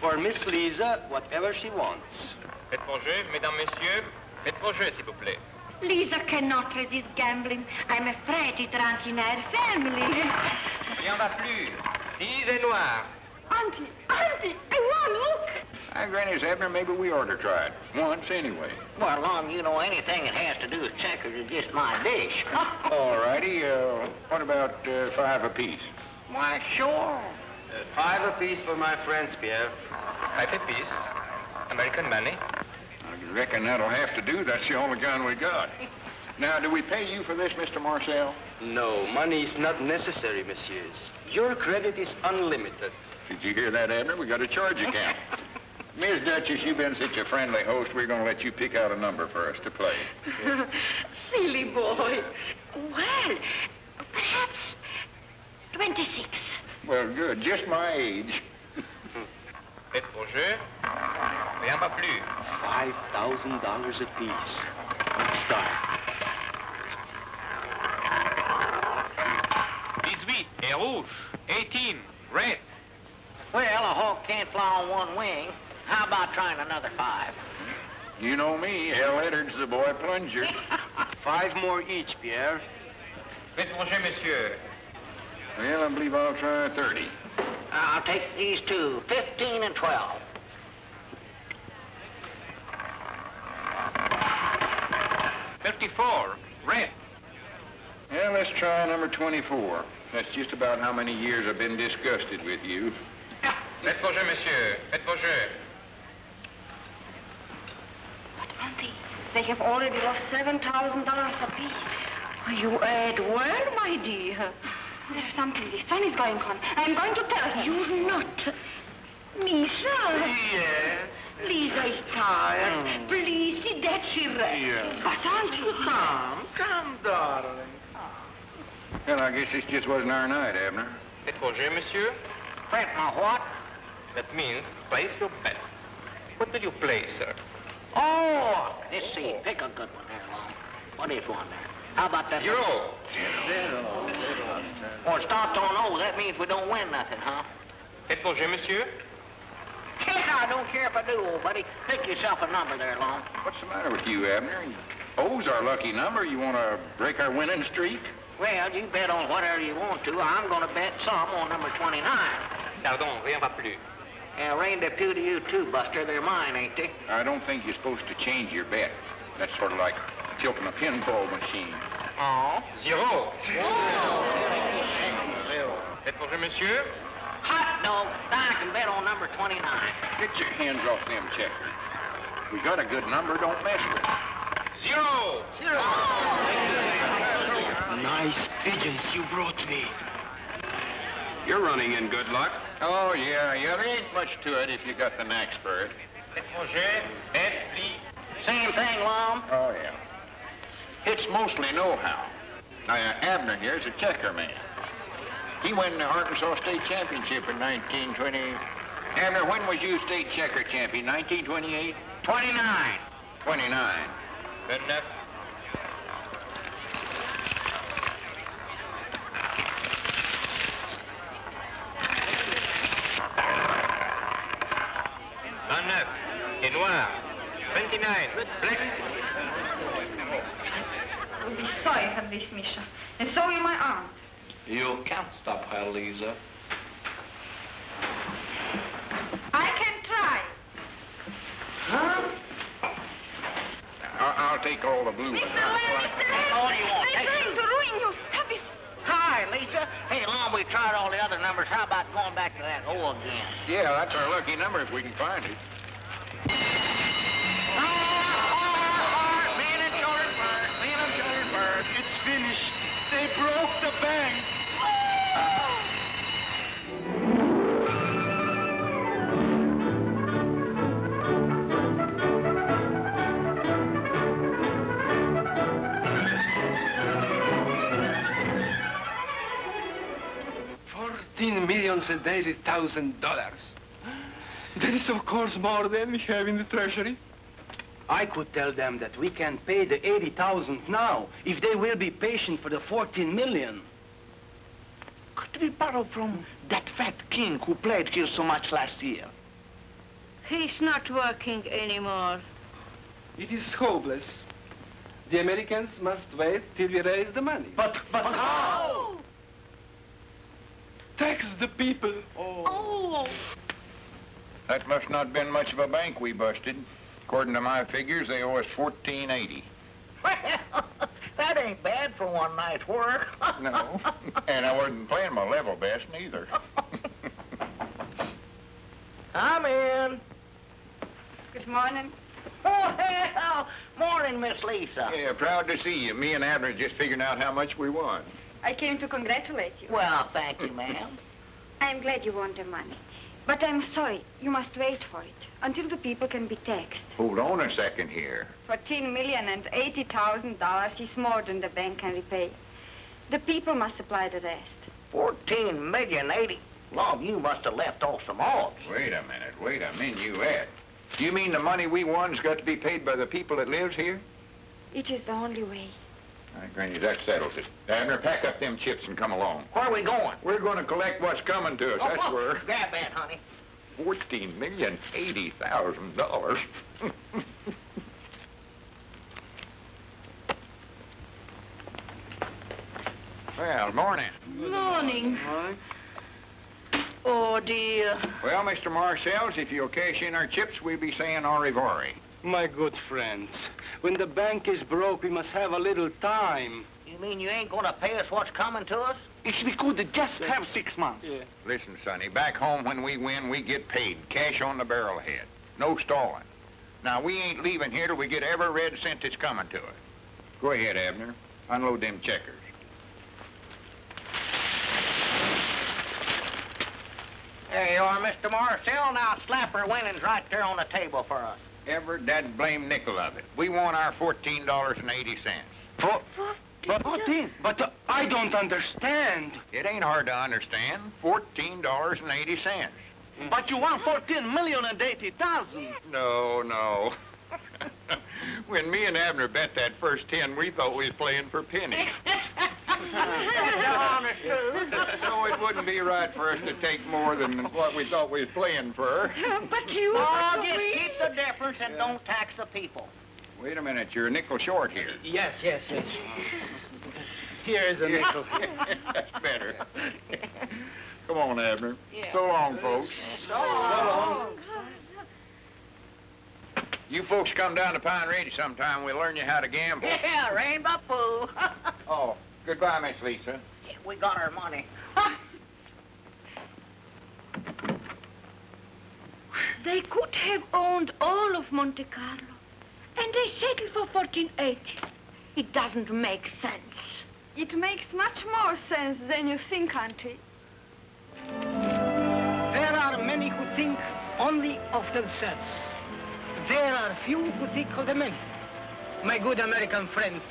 For Miss Lisa, whatever she wants. Faites vos jeux, mesdames, messieurs. Faites vos jeux, s'il vous plaît. Lisa cannot resist gambling. I'm afraid it runs in our family. Il n'y en va plus. 6 et noir. Auntie, I want to look. Granny's Abner, maybe we ought to try it. Once, anyway. Well, Lum, you know anything that has to do with checkers is just my dish. All righty. What about 5 apiece? Why, sure. 5 apiece for my friends, Pierre. 5 apiece. American money. I'll Reckon that'll have to do. That's the only gun we got. Now, do we pay you for this, Mr. Marcel? No, money is not necessary, messieurs. Your credit is unlimited. Did you hear that, Abner? We got a charge account. Miss Duchess, you've been such a friendly host, we're going to let you pick out a number for us to play. Silly boy. Well, perhaps 26. Well, good. Just my age. Faites vos jeux. Rien pas plus. $5,000 apiece. Let's start. 18 et rouge. 18 red. Well, a hawk can't fly on one wing. How about trying another 5? You know me. Hal Leonard's the boy plunger. 5 more each, Pierre. Faites vos jeux, messieurs. Well, I believe I'll try 30. I'll take these two, 15 and 12. $34 red. Well, let's try number 24. That's just about how many years I've been disgusted with you. Faites vos jeux, messieurs. Faites vos jeux. But, Auntie, they have already lost $7,000 apiece. You add well, my dear. There's something. The sun is going on. I'm going to tell her. You're not. Misha? Yes? Lisa is tired. Please, see that she rests. Yes. But, Auntie... Come, darling. Well, I guess this just wasn't our night, Abner. Faites vos jeux, monsieur. Print my what? That means place your bets. What will you play, sir? Oh, let's see. Pick a good one there, Long. What is one there? How about that? Zero. Or stopped on O. That means we don't win nothing, huh? Faites vos jeux, monsieur. Yeah, I don't care if I do, old buddy. Pick yourself a number there, Long. What's the matter with you, Abner? O's our lucky number. You want to break our winning streak? Well, you bet on whatever you want to. I'm going to bet some on number 29. Pardon, rien pas plus. Yeah, rain de pew to you, too, Buster. They're mine, ain't they? I don't think you're supposed to change your bet. That's sort of like tilting a pinball machine. Oh? Zero. Faites vos jeux, monsieur. Hot dog. I can bet on number 29. Get your hands off them checkers. We got a good number. Don't mess with it. Zero. Nice pigeons you brought me. You're running in good luck. Oh, yeah. There ain't much to it if you got the knack for it. Faites vos jeux. Bet, pli. Same thing, Long. Oh, yeah. It's mostly know-how. Now, Abner here's a checker man. He won the Arkansas State Championship in 1920. Abner, when was you state checker champion? 1928? 29. 29. Good enough. Et noir. 29. Black. You'll be sorry for this, Misha. And so will my aunt. You can't stop her, Lisa. I can try. Huh? I'll take all the blue ones. All you want. I'm going to ruin you. Stop it. Hi, Lisa. Hey, Long, we tried all the other numbers. How about going back to that O again? Yeah, that's our lucky number if we can find it. It's finished. They broke the bank. $14,080,000. That is, of course, more than we have in the treasury. I could tell them that we can pay the 80,000 now if they will be patient for the 14 million. Could we borrow from that fat king who played here so much last year? He's not working anymore. It is hopeless. The Americans must wait till we raise the money. But how? Tax the people. Oh. That must not have been much of a bank we busted. According to my figures, they owe us $14.80. Well, that ain't bad for one night's work. No. And I wasn't playing my level best, neither. I'm in. Good morning. Oh, hell! Morning, Miss Lisa. Yeah, proud to see you. Me and Abner just figuring out how much we won. I came to congratulate you. Well, thank you, ma'am. I'm glad you won the money. But I'm sorry, you must wait for it, until the people can be taxed. Hold on a second here. $14,080,000 is more than the bank can repay. The people must supply the rest. 14,080,000. Lord, you must have left off some odds. Wait a minuet. You mean the money we won's got to be paid by the people that lives here? It is the only way. All right, Granny, that settles it. Abner, pack up them chips and come along. Where are we going? We're going to collect what's coming to us, that's where. Grab that, honey. $14,080,000. Well, morning. Morning. Oh, dear. Well, Mr. Marcells, if you'll cash in our chips, we'll be saying au revoir. My good friends, when the bank is broke, we must have a little time. You mean you ain't gonna pay us what's coming to us? If we could just have 6 months. Yeah. Listen, Sonny, back home when we win, we get paid. Cash on the barrelhead. No stalling. Now, we ain't leaving here till we get every red cent that's coming to us. Go ahead, Abner. Unload them checkers. There you are, Mr. Marcel. Now slap her winnings right there on the table for us. Every dad blame nickel of it. We want our $14.80. But I don't understand. It ain't hard to understand. $14.80. But you want 14,080,000. No. When me and Abner bet that first 10, we thought we was playing for pennies. So it wouldn't be right for us to take more than what we thought we was playing for. But you... Oh, just keep the difference and don't tax the people. Wait a minute, you're a nickel short here. Yes. Here is a nickel. That's better. Come on, Abner. Yeah. So long, folks. So long. You folks come down to Pine Ridge sometime. We'll learn you how to gamble. Yeah, rainbow pool. Oh, goodbye, Miss Lisa. We got our money. They could have owned all of Monte Carlo, and they settled for 1480. It doesn't make sense. It makes much more sense than you think, Auntie. There are many who think only of themselves. There are few who think of the many. My good American friends,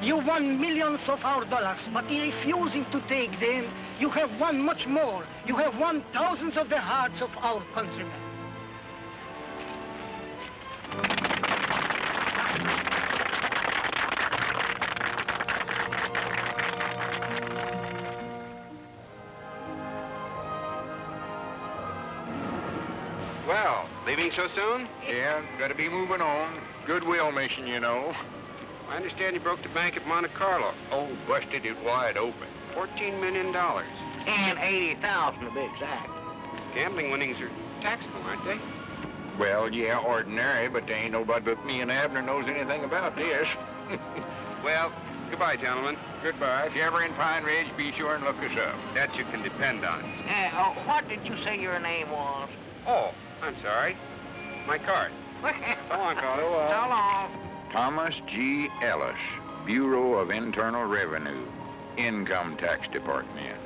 you won millions of our dollars, but in refusing to take them, you have won much more. You have won thousands of the hearts of our countrymen. Well, leaving so soon? Yeah, gotta be moving on. Goodwill mission, you know. I understand you broke the bank at Monte Carlo. Oh, busted it wide open. $14 million. And 80,000 to be exact. Gambling winnings are taxable, aren't they? Well, yeah, ordinary, but there ain't nobody but me and Abner knows anything about this. Well, goodbye, gentlemen. Goodbye. If you're ever in Pine Ridge, be sure and look us up. That you can depend on. What did you say your name was? Oh, I'm sorry. My card. So long, Carlo. So long. Thomas G. Ellis, Bureau of Internal Revenue, Income Tax Department.